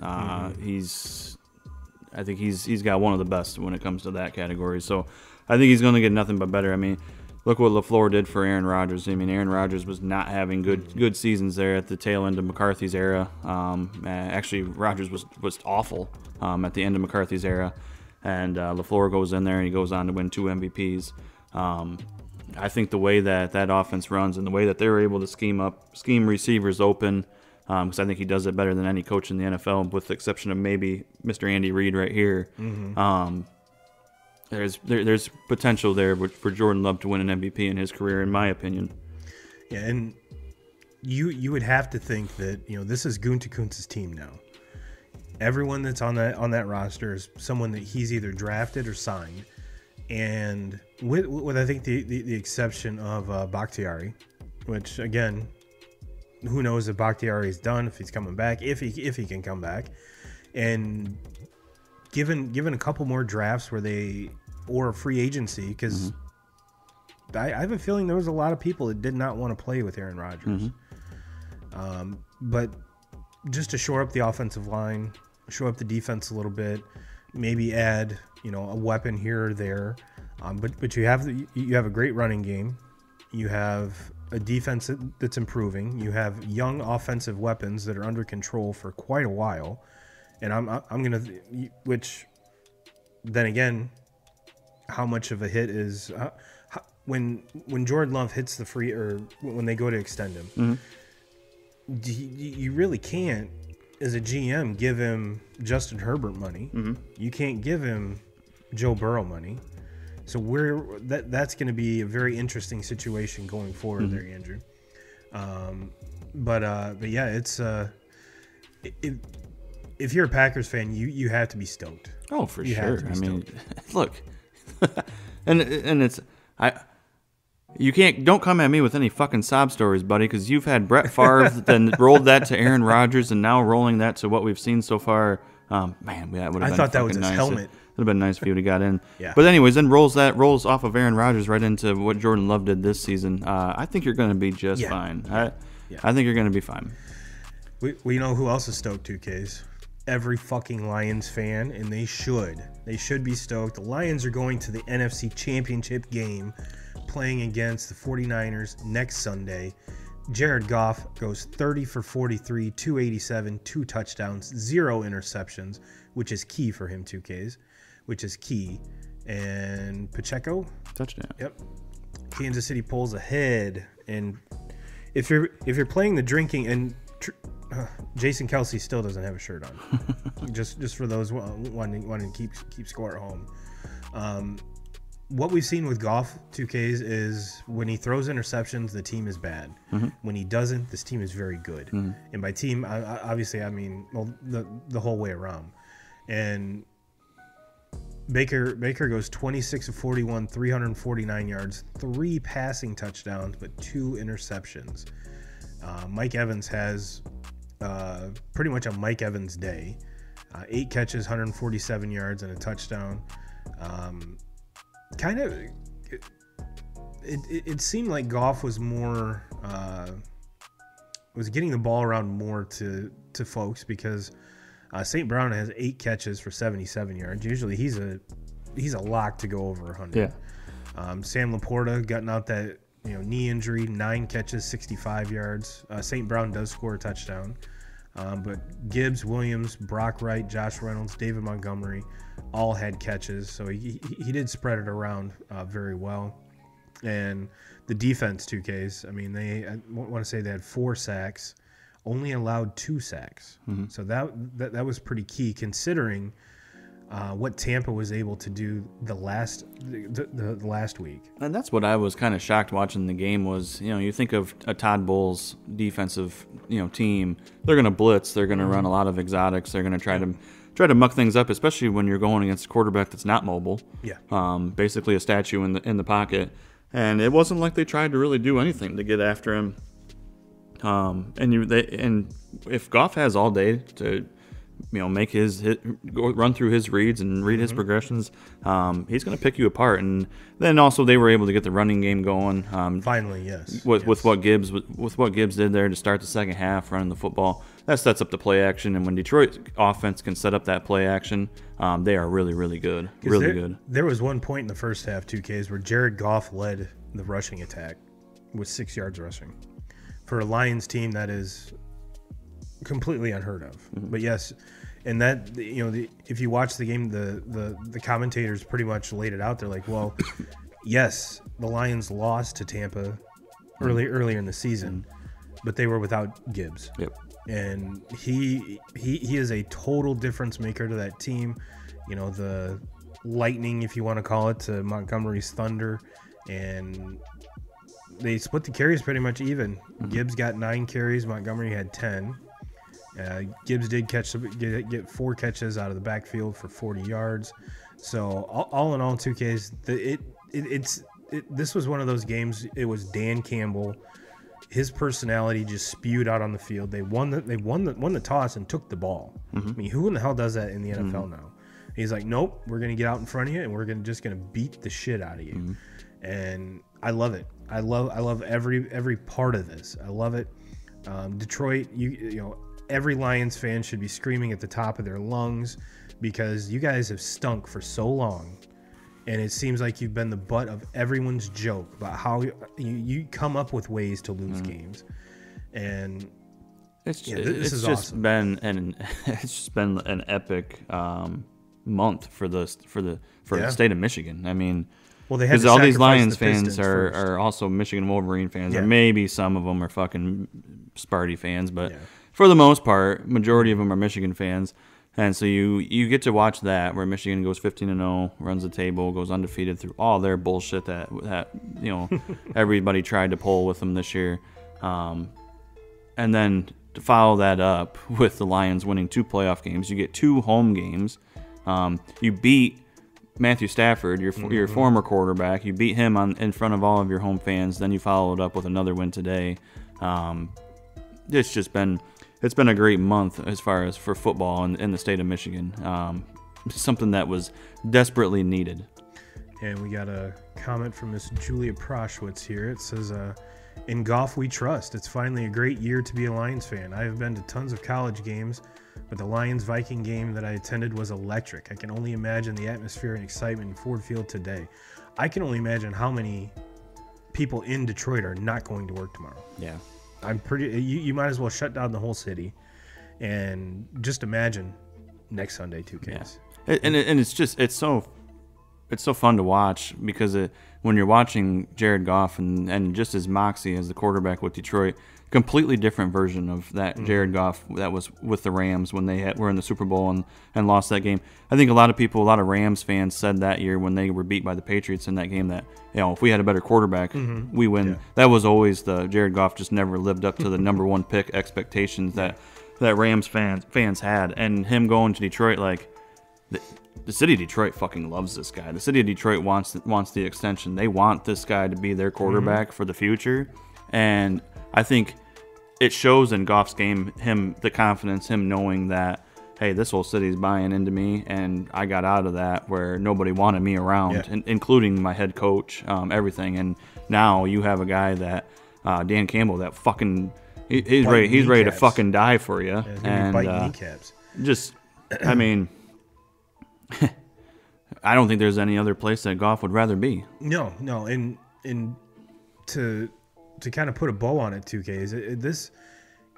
he's got one of the best when it comes to that category. So I think he's going to get nothing but better. I mean, look what LaFleur did for Aaron Rodgers. I mean, Aaron Rodgers was not having good seasons there at the tail end of McCarthy's era. Actually, Rodgers was awful at the end of McCarthy's era. And LaFleur goes in there and he goes on to win 2 MVPs. I think the way that offense runs and the way that they're able to scheme receivers open, because I think he does it better than any coach in the NFL, with the exception of maybe Mr. Andy Reid right here. There's potential there for Jordan Love to win an MVP in his career, in my opinion. Yeah, and you would have to think that this is Gutekunst's team now. Everyone that's on that roster is someone that he's either drafted or signed. And with I think the exception of Bakhtiari, which again, who knows if Bakhtiari is done, if he's coming back, if he can come back, and given a couple more drafts or a free agency, because I have a feeling there was a lot of people that did not want to play with Aaron Rodgers, but just to shore up the offensive line, shore up the defense a little bit, maybe add a weapon here or there, but you have a great running game, you have a defense that's improving, you have young offensive weapons that are under control for quite a while, and I'm gonna, which then again, how much of a hit is when Jordan Love hits the free, or when they go to extend him, you really can't, as a GM, give him Justin Herbert money. You can't give him Joe Burrow money. So that's going to be a very interesting situation going forward there, Andrew. But yeah, it's if you're a Packers fan, you have to be stoked. Oh, for sure. I mean, look, and it's don't come at me with any fucking sob stories, buddy, because you've had Brett Favre, then rolled that to Aaron Rodgers, and now rolling that to what we've seen so far. Man, that would have been. I thought that was his helmet. It would have been nice if he would have got in. Yeah. But anyways, then rolls off of Aaron Rodgers right into what Jordan Love did this season. I think you're going to be just fine. I think you're going to be fine. We know who else is stoked, 2Ks. Every fucking Lions fan, and they should be stoked. The Lions are going to the NFC Championship game, playing against the 49ers next Sunday. Jared Goff goes 30 for 43, 287, 2 touchdowns, 0 interceptions, which is key for him, 2Ks, which is key. And Pacheco, touchdown. Yep. Kansas City pulls ahead, and if you're playing the drinking, and Jason Kelce still doesn't have a shirt on, just for those wanting to keep score at home. What we've seen with Goff, 2Ks, is when he throws interceptions, the team is bad. When he doesn't, this team is very good. And by team, obviously, I mean the whole way around. And Baker goes 26 of 41, 349 yards, 3 passing touchdowns, but 2 interceptions. Mike Evans has pretty much a Mike Evans day. 8 catches, 147 yards, and a touchdown. Kind of, it seemed like Goff was more was getting the ball around more to folks, because St. Brown has 8 catches for 77 yards. Usually he's a lock to go over 100. Yeah. Sam Laporta gotten out that knee injury, 9 catches, 65 yards. St. Brown does score a touchdown. But Gibbs, Williams, Brock Wright, Josh Reynolds, David Montgomery all had catches. So he did spread it around very well. And the defense, 2Ks, I mean, I want to say they had 4 sacks, only allowed 2 sacks. So that was pretty key, considering what Tampa was able to do the last week. And that's what I was kind of shocked watching the game was, you think of a Todd Bowles defensive, team. They're going to blitz. They're going to run a lot of exotics. They're going to try try to muck things up, especially when you're going against a quarterback that's not mobile. Yeah. Basically a statue in the pocket. And it wasn't like they tried to really do anything to get after him. And if Goff has all day to, make run through his reads and read his progressions, he's going to pick you apart. And then also they were able to get the running game going. Finally, yes. With what Gibbs did there to start the second half, running the football, that sets up the play action. And when Detroit's offense can set up that play action, they are really, really good. Really good. There was one point in the first half, 2Ks, where Jared Goff led the rushing attack with 6 yards rushing. For a Lions team, that is completely unheard of. Mm-hmm. But yes, and that, if you watch the game, the commentators pretty much laid it out there like, well, yes, the Lions lost to Tampa earlier in the season, but they were without Gibbs. Yep. And he is a total difference maker to that team. The lightning, if you want to call it, to Montgomery's thunder, and they split the carries pretty much even. Gibbs got 9 carries. Montgomery had 10. Gibbs did get 4 catches out of the backfield for 40 yards. So all in all, 2Ks, this was one of those games. It was Dan Campbell. His personality just spewed out on the field. They won the toss and took the ball. I mean, who in the hell does that in the NFL now? He's like, nope, we're gonna get out in front of you and we're just gonna beat the shit out of you. And I love it. I love every part of this. I love it. Detroit, every Lions fan should be screaming at the top of their lungs because you guys have stunk for so long, and it seems like you've been the butt of everyone's joke about how you come up with ways to lose games, and it's just awesome. been an epic month for the state of Michigan. I mean. Well, they had because all these Lions fans are also Michigan Wolverine fans, or maybe some of them are fucking Sparty fans, but for the most part, majority of them are Michigan fans. And so you get to watch that where Michigan goes 15-0, runs the table, goes undefeated through all their bullshit that everybody tried to pull with them this year, and then to follow that up with the Lions winning 2 playoff games, you get 2 home games, you beat Matthew Stafford, your former quarterback. You beat him in front of all of your home fans. Then you followed up with another win today. It's been a great month as far as for football in the state of Michigan. Something that was desperately needed. And we got a comment from Miss Julia Proschwitz here. It says, in Goff we trust. It's finally a great year to be a Lions fan. I have been to tons of college games, but the Lions-Viking game that I attended was electric. I can only imagine the atmosphere and excitement in Ford Field today. I can only imagine how many people in Detroit are not going to work tomorrow. Yeah. You might as well shut down the whole city and just imagine next Sunday, 2Ks. Yeah. And it's so fun to watch because when you're watching Jared Goff and just his moxie as the quarterback with Detroit, completely different version of that Jared Goff that was with the Rams when they were in the Super Bowl and lost that game. I think a lot of Rams fans said that year when they were beat by the Patriots in that game that, if we had a better quarterback, we win. Yeah. That was always the Jared Goff just never lived up to the number 1 pick expectations that Rams fans had. And him going to Detroit, like, the city of Detroit fucking loves this guy. The city of Detroit wants the extension. They want this guy to be their quarterback for the future. And I think it shows in Goff's game, the confidence, him knowing that, hey, this whole city's buying into me, and I got out of that where nobody wanted me around, including my head coach, everything. And now you have a guy that, Dan Campbell, that fucking, he's ready to fucking die for you. Yeah, and kneecaps. Just, I mean, I don't think there's any other place that Goff would rather be. No, and to kind of put a bow on it, 2Ks,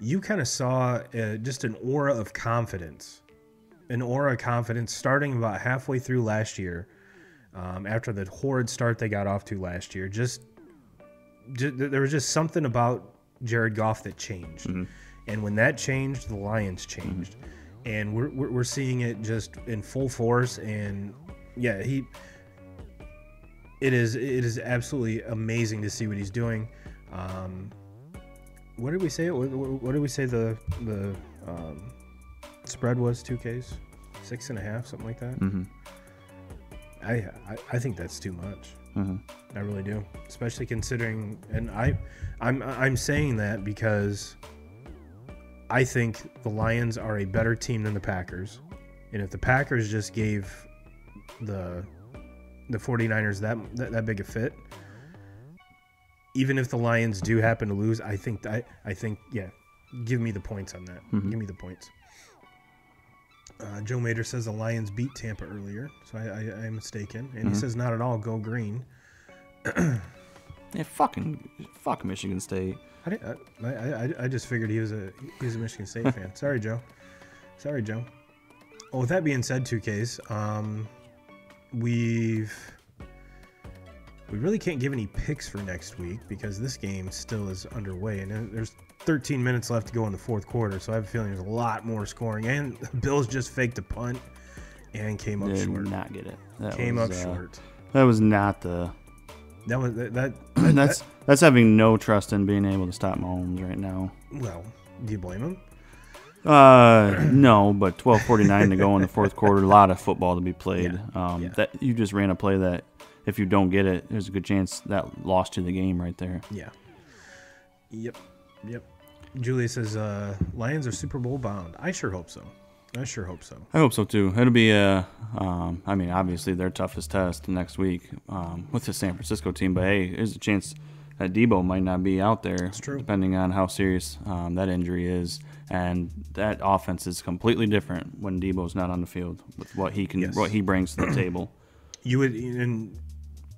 you kind of saw just an aura of confidence starting about halfway through last year, after the horrid start they got off to last year. Just there was just something about Jared Goff that changed, and when that changed, the Lions changed, and we're seeing it just in full force. And yeah, it is absolutely amazing to see what he's doing. What did we say? What did we say the spread was? 2Ks. 6.5, something like that. Mm-hmm. I think that's too much. Mm-hmm. I really do, especially considering, and I'm saying that because I think the Lions are a better team than the Packers, and if the Packers just gave the 49ers that big a fit, even if the Lions do happen to lose, I think yeah, give me the points on that. Mm-hmm. Give me the points. Joe Mater says the Lions beat Tampa earlier, so I am mistaken, and he says not at all. Go green. Yeah, fuck Michigan State. I just figured he was a Michigan State fan. Sorry, Joe. Well, with that being said, 2Ks, we really can't give any picks for next week because this game still is underway, and there's 13 minutes left to go in the fourth quarter, so I have a feeling there's a lot more scoring. And the Bills just faked a punt and came up short. Did not get it. Came up short. That was not the... That's having no trust in being able to stop Mahomes right now. Well, do you blame him? No, but 12:49 to go in the fourth quarter, a lot of football to be played. Yeah. That you just ran a play that if you don't get it, there's a good chance that lost you the game right there. Yeah. Yep. Julia says Lions are Super Bowl bound. I sure hope so. I hope so too. It'll be obviously their toughest test next week with the San Francisco team. But hey, there's a chance that Debo might not be out there. That's true. Depending on how serious that injury is, and that offense is completely different when Debo's not on the field with what he can, what he brings to the table. You would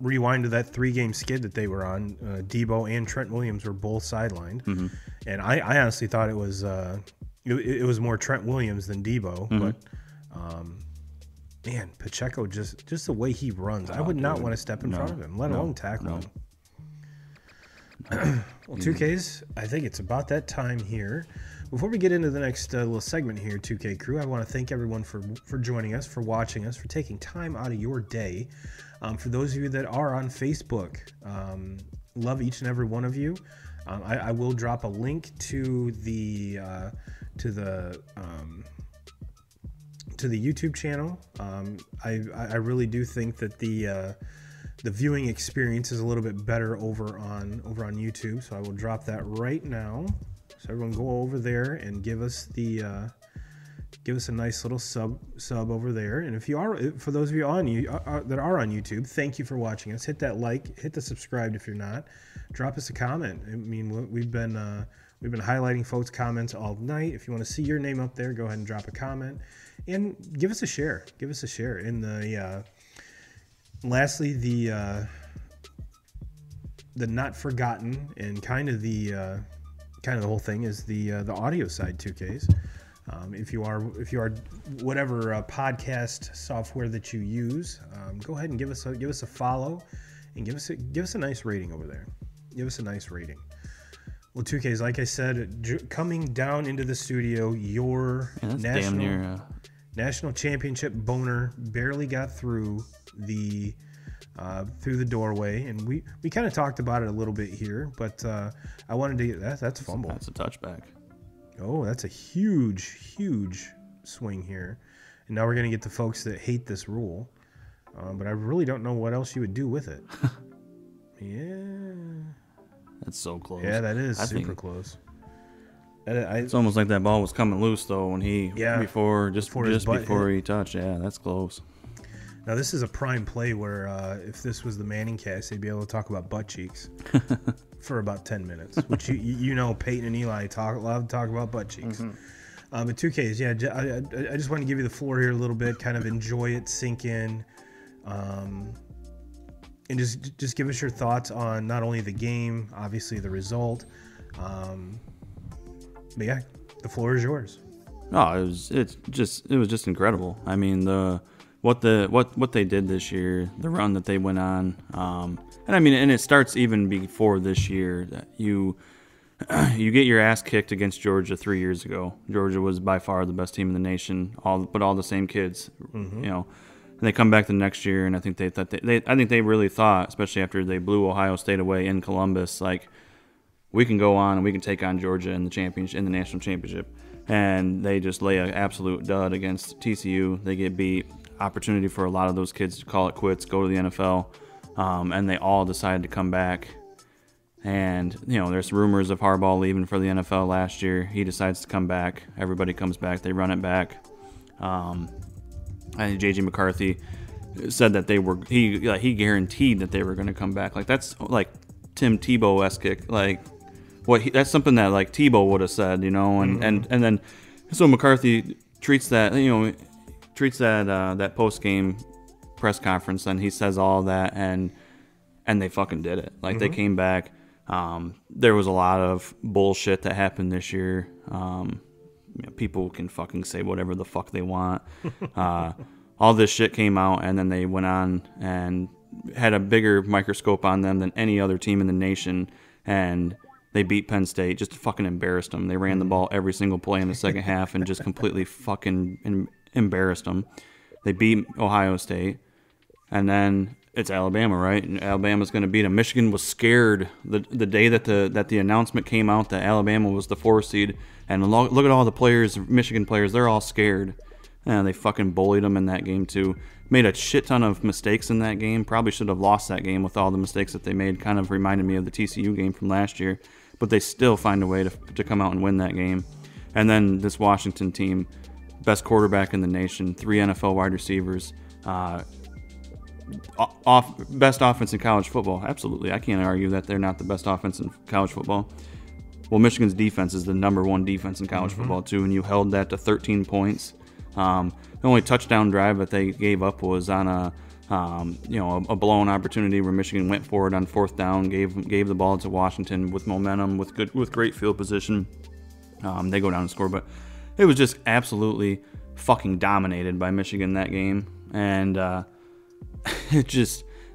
rewind to that 3-game skid that they were on. Debo and Trent Williams were both sidelined, and I honestly thought it was. It was more Trent Williams than Debo, but man, Pacheco just the way he runs, I would not want to step in front of him, let alone tackle him. Well, 2Ks, I think it's about that time here. Before we get into the next little segment here, 2K crew, I want to thank everyone for joining us, for watching us, for taking time out of your day. For those of you that are on Facebook, love each and every one of you. I will drop a link to the YouTube channel. I really do think that the viewing experience is a little bit better over on YouTube, so I will drop that right now. So everyone go over there and give us a nice little sub over there. And if you are, for those of you that are on YouTube, thank you for watching us. Hit that like, hit the subscribe if you're not. Drop us a comment. I mean, we've been highlighting folks' comments all night. If you want to see your name up there, go ahead and drop a comment and give us a share. In the lastly, the not forgotten and kind of the whole thing is the audio side, 2Ks. If you are whatever podcast software that you use, go ahead and give us a follow and give us a nice rating over there. Give us a nice rating. Well, 2Ks, like I said, coming down into the studio, your national championship boner barely got through the doorway, and we kind of talked about it a little bit here, but I wanted to get that's a fumble. That's a touchback. Oh, that's a huge swing here, and now we're gonna get the folks that hate this rule, but I really don't know what else you would do with it. Yeah. That's so close. Yeah, that is super close. It's almost like that ball was coming loose though when he before he touched. Yeah, that's close. Now this is a prime play where if this was the Manning cast, they'd be able to talk about butt cheeks for about 10 minutes, which Peyton and Eli love to talk about butt cheeks. But 2Ks, yeah, I just want to give you the floor here a little bit, kind of enjoy it, sink in. And just give us your thoughts on not only the game, obviously the result, but yeah, the floor is yours. No, it was just incredible. I mean, what they did this year, the run that they went on, and it starts even before this year. That you get your ass kicked against Georgia 3 years ago. Georgia was by far the best team in the nation, all the same kids, And they come back the next year, and I think they really thought, especially after they blew Ohio State away in Columbus, like we can go on and we can take on Georgia in the national championship. and they just lay an absolute dud against TCU. They get beat. Opportunity for a lot of those kids to call it quits, go to the NFL, and they all decided to come back. And, there's rumors of Harbaugh leaving for the NFL last year. He decides to come back. Everybody comes back. They run it back. I think J.J. McCarthy said that he guaranteed that they were going to come back. Like, that's like Tim Tebow-esque. Like, that's something that, like, Tebow would have said, and then so McCarthy treats that, that post-game press conference, and he says all that, and they fucking did it. Like, they came back. There was a lot of bullshit that happened this year. People can fucking say whatever the fuck they want. All this shit came out, and then they went on and had a bigger microscope on them than any other team in the nation, and they beat Penn State, just fucking embarrassed them. They ran the ball every single play in the second half and just completely fucking embarrassed them. They beat Ohio State, and then it's Alabama, right? And Alabama's going to beat them. Michigan was scared the day that the announcement came out that Alabama was the 4 seed, and look at all the players, Michigan players, they're all scared. And they fucking bullied them in that game too. Made a shit ton of mistakes in that game. Probably should have lost that game with all the mistakes that they made. Kind of reminded me of the TCU game from last year. But they still find a way to come out and win that game. And then this Washington team, best quarterback in the nation, 3 NFL wide receivers, best offense in college football. Absolutely. I can't argue that they're not the best offense in college football. Well, Michigan's defense is the number 1 defense in college football too, and you held that to 13 points. The only touchdown drive that they gave up was on a blown opportunity where Michigan went for it on 4th down, gave the ball to Washington with momentum, with great field position. They go down and score, but it was just absolutely fucking dominated by Michigan that game, and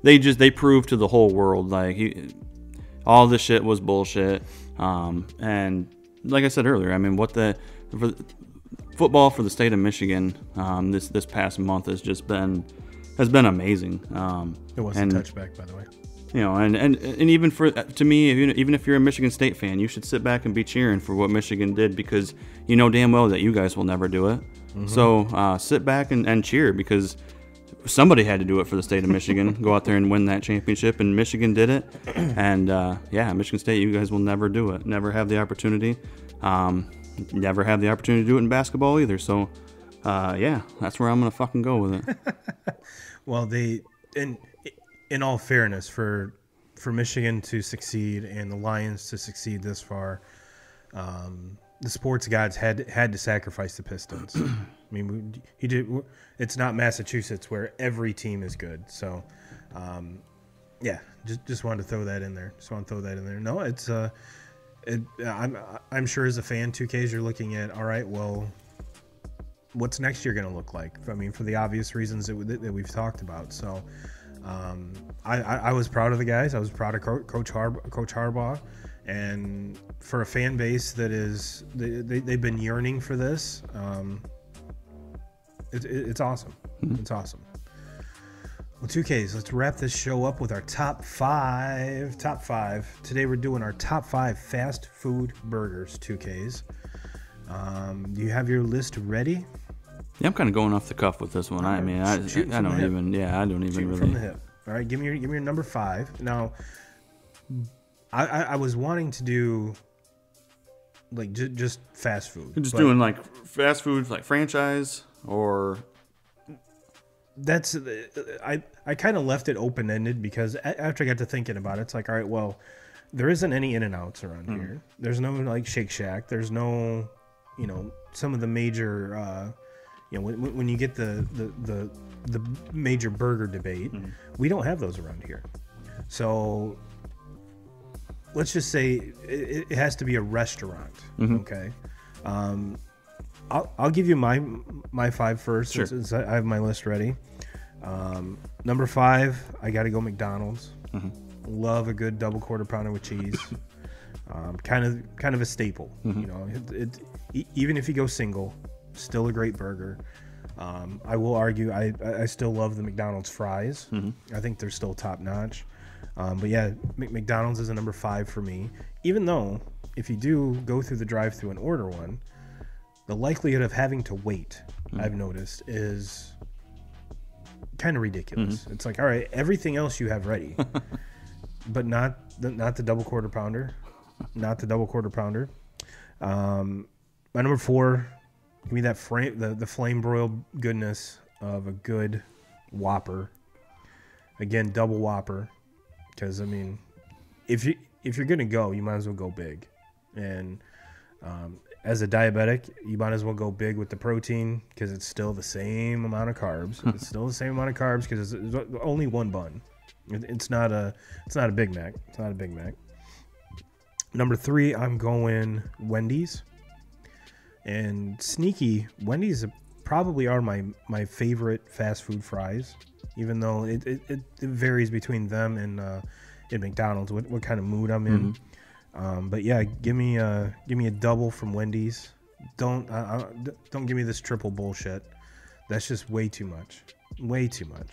they proved to the whole world like all this shit was bullshit. And like I said earlier, I mean, football for the state of Michigan this past month has been amazing. It was a touchback, by the way. And even to me, even if you're a Michigan State fan, you should sit back and be cheering for what Michigan did, because you know damn well that you guys will never do it. So sit back and cheer, because somebody had to do it for the state of Michigan. Go out there and win that championship, and Michigan did it. And Michigan State, you guys will never do it. Never have the opportunity. Never have the opportunity to do it in basketball either. So, that's where I'm gonna fucking go with it. Well, in all fairness, for Michigan to succeed and the Lions to succeed this far, the sports gods had to sacrifice the Pistons. I mean, he did. It's not Massachusetts where every team is good. So, just wanted to throw that in there. No, it's I'm sure as a fan, 2Ks, you're looking at, all right, well, what's next year going to look like? I mean, for the obvious reasons that we've talked about. So, I was proud of the guys. I was proud of Coach Harbaugh, and for a fan base that is they've been yearning for this. It's awesome. It's awesome. Well, 2Ks, let's wrap this show up with our top five. Today we're doing our top 5 fast food burgers, 2Ks. Do you have your list ready? Yeah, I'm kind of going off the cuff with this one. I mean, I don't even really. From the hip. All right, give me your number 5. Now, I was wanting to do like just fast food. You're just doing like fast food, like franchise, or that's I kind of left it open ended, because after I got to thinking about it, it's like, all right, well, there isn't any In-N-Outs around here. There's no like Shake Shack. There's no, some of the major. When you get the major burger debate, we don't have those around here. So let's just say it has to be a restaurant. Okay. I'll give you my 5 first. Sure. Since I have my list ready. Number 5, I got to go McDonald's. Love a good double quarter pounder with cheese. Kind of a staple. Even if you go single, still a great burger. I will argue I still love the McDonald's fries. I think they're still top notch. But yeah, McDonald's is a number 5 for me. Even though if you do go through the drive-thru and order one, the likelihood of having to wait, I've noticed, is kind of ridiculous. It's like, all right, everything else you have ready, but not the double quarter pounder, not the double quarter pounder. My number 4, give me that the flame broiled goodness of a good Whopper. Again, double Whopper, because I mean, if you're gonna go, you might as well go big, and as a diabetic, you might as well go big with the protein because it's still the same amount of carbs. It's still the same amount of carbs because it's only one bun. It's not a Big Mac. It's not a Big Mac. Number 3, I'm going Wendy's. And sneaky, Wendy's probably are my favorite fast food fries, even though it varies between them and McDonald's. What kind of mood I'm in. But yeah, give me a double from Wendy's. Don't give me this triple bullshit. That's just way too much. Way too much.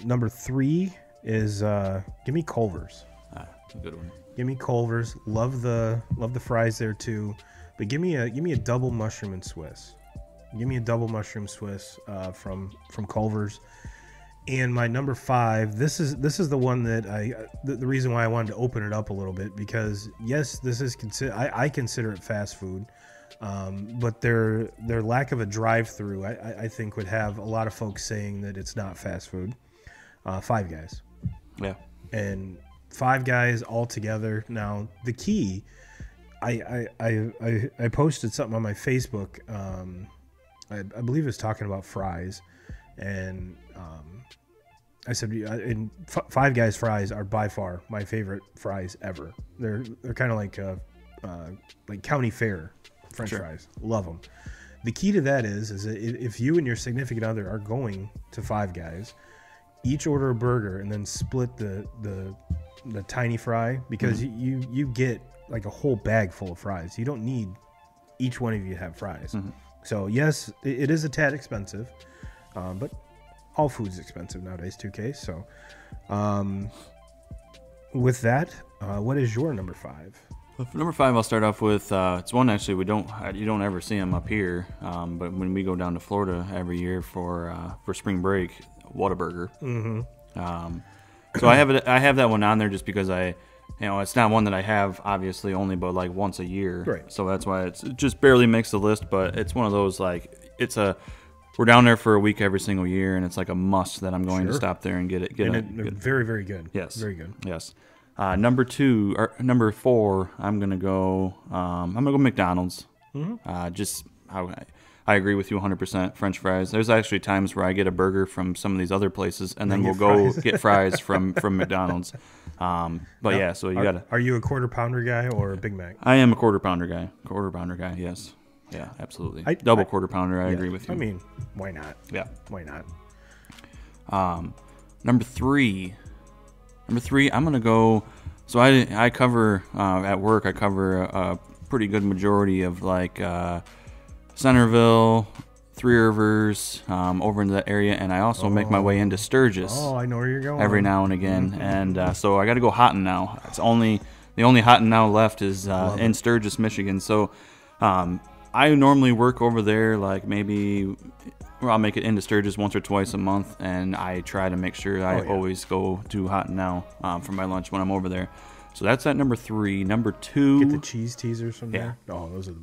Number 3 is give me Culver's. That's a good one. Give me Culver's. Love the fries there too. But give me a double mushroom and Swiss. Give me a double mushroom Swiss from Culver's. And my number 5, this is the one that the reason why I wanted to open it up a little bit, because yes, this is I consider it fast food, but their lack of a drive-through I think would have a lot of folks saying that it's not fast food. Five Guys. Yeah. And Five Guys all together. Now the key, I posted something on my Facebook. I believe it was talking about fries, and I said, and Five Guys fries are by far my favorite fries ever. They're kind of like county fair French fries. Love them. The key to that is that if you and your significant other are going to Five Guys, each order a burger and then split the tiny fry, because you get like a whole bag full of fries. You don't need each one of you to have fries. So yes, it is a tad expensive, but all food's expensive nowadays, 2K. So with that, what is your number 5? Well, for number 5, I'll start off with it's one actually you don't ever see them up here, but when we go down to Florida every year for spring break, Whataburger. So I have that one on there just because it's not one that I have obviously only but like once a year. Right. So that's why it just barely makes the list, but it's one of those like we're down there for a week every single year, and it's like a must that I'm going to stop there and get it. They're very, very good. Yes. Very good. Yes. Number 4, I'm gonna go McDonald's. Just how I agree with you 100%. French fries. There's actually times where I get a burger from some of these other places, and then we'll go get fries from McDonald's. But yeah, so you gotta. Are you a quarter pounder guy or a Big Mac? I am a quarter pounder guy. Yes. Yeah, absolutely. Double quarter pounder. I agree with you. I mean, why not? Yeah. Why not? Number 3, I'm gonna go. So I cover at work. I cover a pretty good majority of like Centerville, Three Rivers, over in that area, and I also make my way into Sturgis. Oh, I know where you're going. Every now and again, and so I got to go Hot and Now. It's the only Hot and Now left is in Sturgis, Michigan. So I normally work over there like maybe. I'll make it into Sturgis once or twice a month, and I try to make sure I always go to Hot and Now for my lunch when I'm over there. So that's at number 3. Number 2, get the cheese teasers from there. Oh, those are.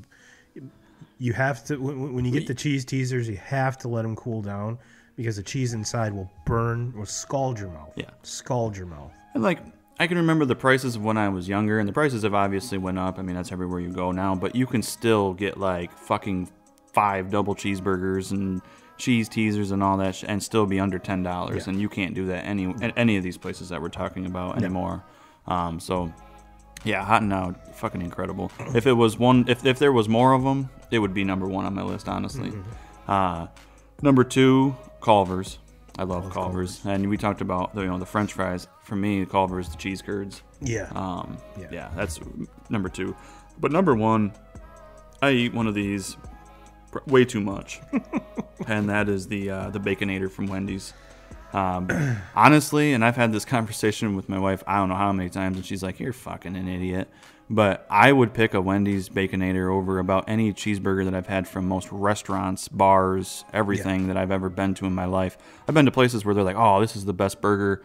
You have to when you get the cheese teasers, you have to let them cool down because the cheese inside will scald your mouth. Yeah, scald your mouth. And like I can remember the prices of when I was younger, and the prices have obviously went up. I mean, that's everywhere you go now, but you can still get like fucking 5 double cheeseburgers and cheese teasers and all that and still be under $10, and you can't do that at any of these places that we're talking about anymore. So yeah, Hot and Now, fucking incredible. If it was if there was more of them, it would be number 1 on my list, honestly. Number 2, Culver's. I love Culver's. And we talked about the French fries. For me, Culver's, the cheese curds. Yeah. Yeah, that's number 2. But number 1, I eat one of these way too much, and that is the Baconator from Wendy's. Honestly, and I've had this conversation with my wife, I don't know how many times, and she's like, "You're fucking an idiot." But I would pick a Wendy's Baconator over about any cheeseburger that I've had from most restaurants, bars, everything that I've ever been to in my life. I've been to places where they're like, "Oh, this is the best burger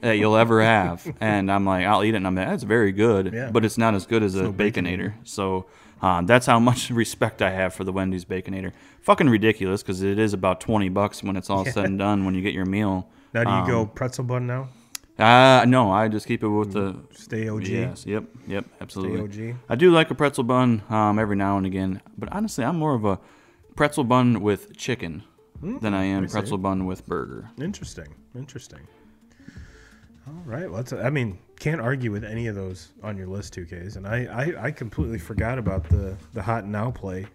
that you'll ever have," and I'm like, I'll eat it, and I'm like, "That's very good," but it's not as good as a Baconator. So that's how much respect I have for the Wendy's Baconator. Fucking ridiculous, because it is about $20 when it's all said and done when you get your meal. Now, do you go pretzel bun now? No, I just keep it with the Stay OG. Yes, yep, absolutely. Stay OG. I do like a pretzel bun every now and again, but honestly, I'm more of a pretzel bun with chicken than I am pretzel bun with burger. Interesting. All right. Well, I mean, can't argue with any of those on your list, 2Ks. And I completely forgot about the hot and now play.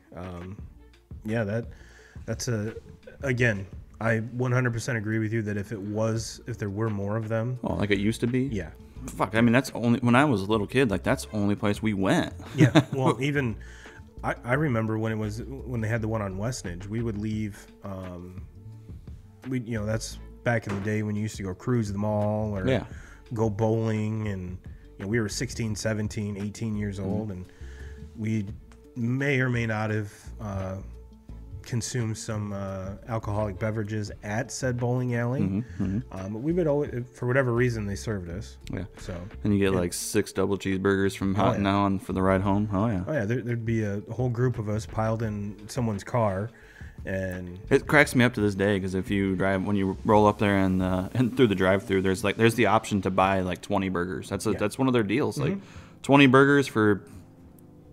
That's again, I 100% agree with you that if there were more of them. Oh, like it used to be? Yeah. Fuck, I mean, that's only, when I was a little kid, like that's the only place we went. Yeah. Well, even, I remember when they had the one on Westnedge, we would leave, that's back in the day when you used to go cruise the mall or go bowling, and we were 16, 17, 18 years old, and we may or may not have consumed some alcoholic beverages at said bowling alley. But we would always, for whatever reason, they served us. Yeah. So. And you get like 6 double cheeseburgers from Hot and Now on for the ride home. Oh yeah. Oh yeah. There'd be a whole group of us piled in someone's car. And it cracks me up to this day, because if you when you roll up there and through the drive-through, there's the option to buy like 20 burgers. That's one of their deals, like 20 burgers for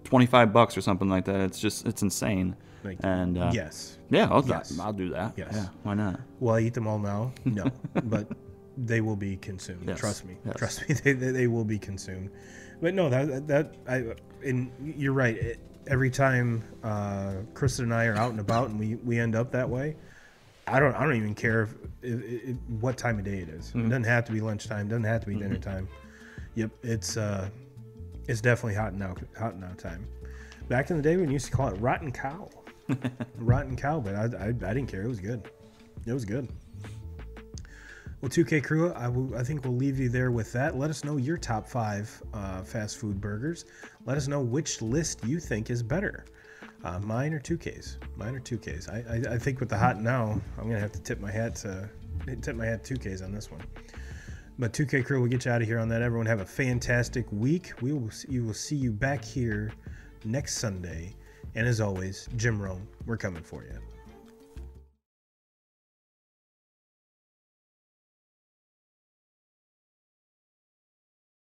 $25 or something like that. It's insane. And yes, I'll do that. Yes, yeah, why not? Will I eat them all now? No, but they will be consumed. Yes. Trust me. Yes. Trust me. They will be consumed. But no, and you're right. Every time Kristen and I are out and about and we end up that way, I don't even care what time of day it is. It doesn't have to be lunchtime. Doesn't have to be dinner time. Yep, it's definitely hot now time. Back in the day, when we used to call it Rotten Cow, Rotten Cow, but I didn't care. It was good. It was good. Well, 2K crew, I think we'll leave you there with that. Let us know your top 5 fast food burgers. Let us know which list you think is better. Mine or 2K's. I think with the hot now, I'm gonna have to tip my hat to 2K's on this one. But 2K crew, we'll get you out of here on that. Everyone have a fantastic week. You will see you back here next Sunday. And as always, Jim Rome, we're coming for you.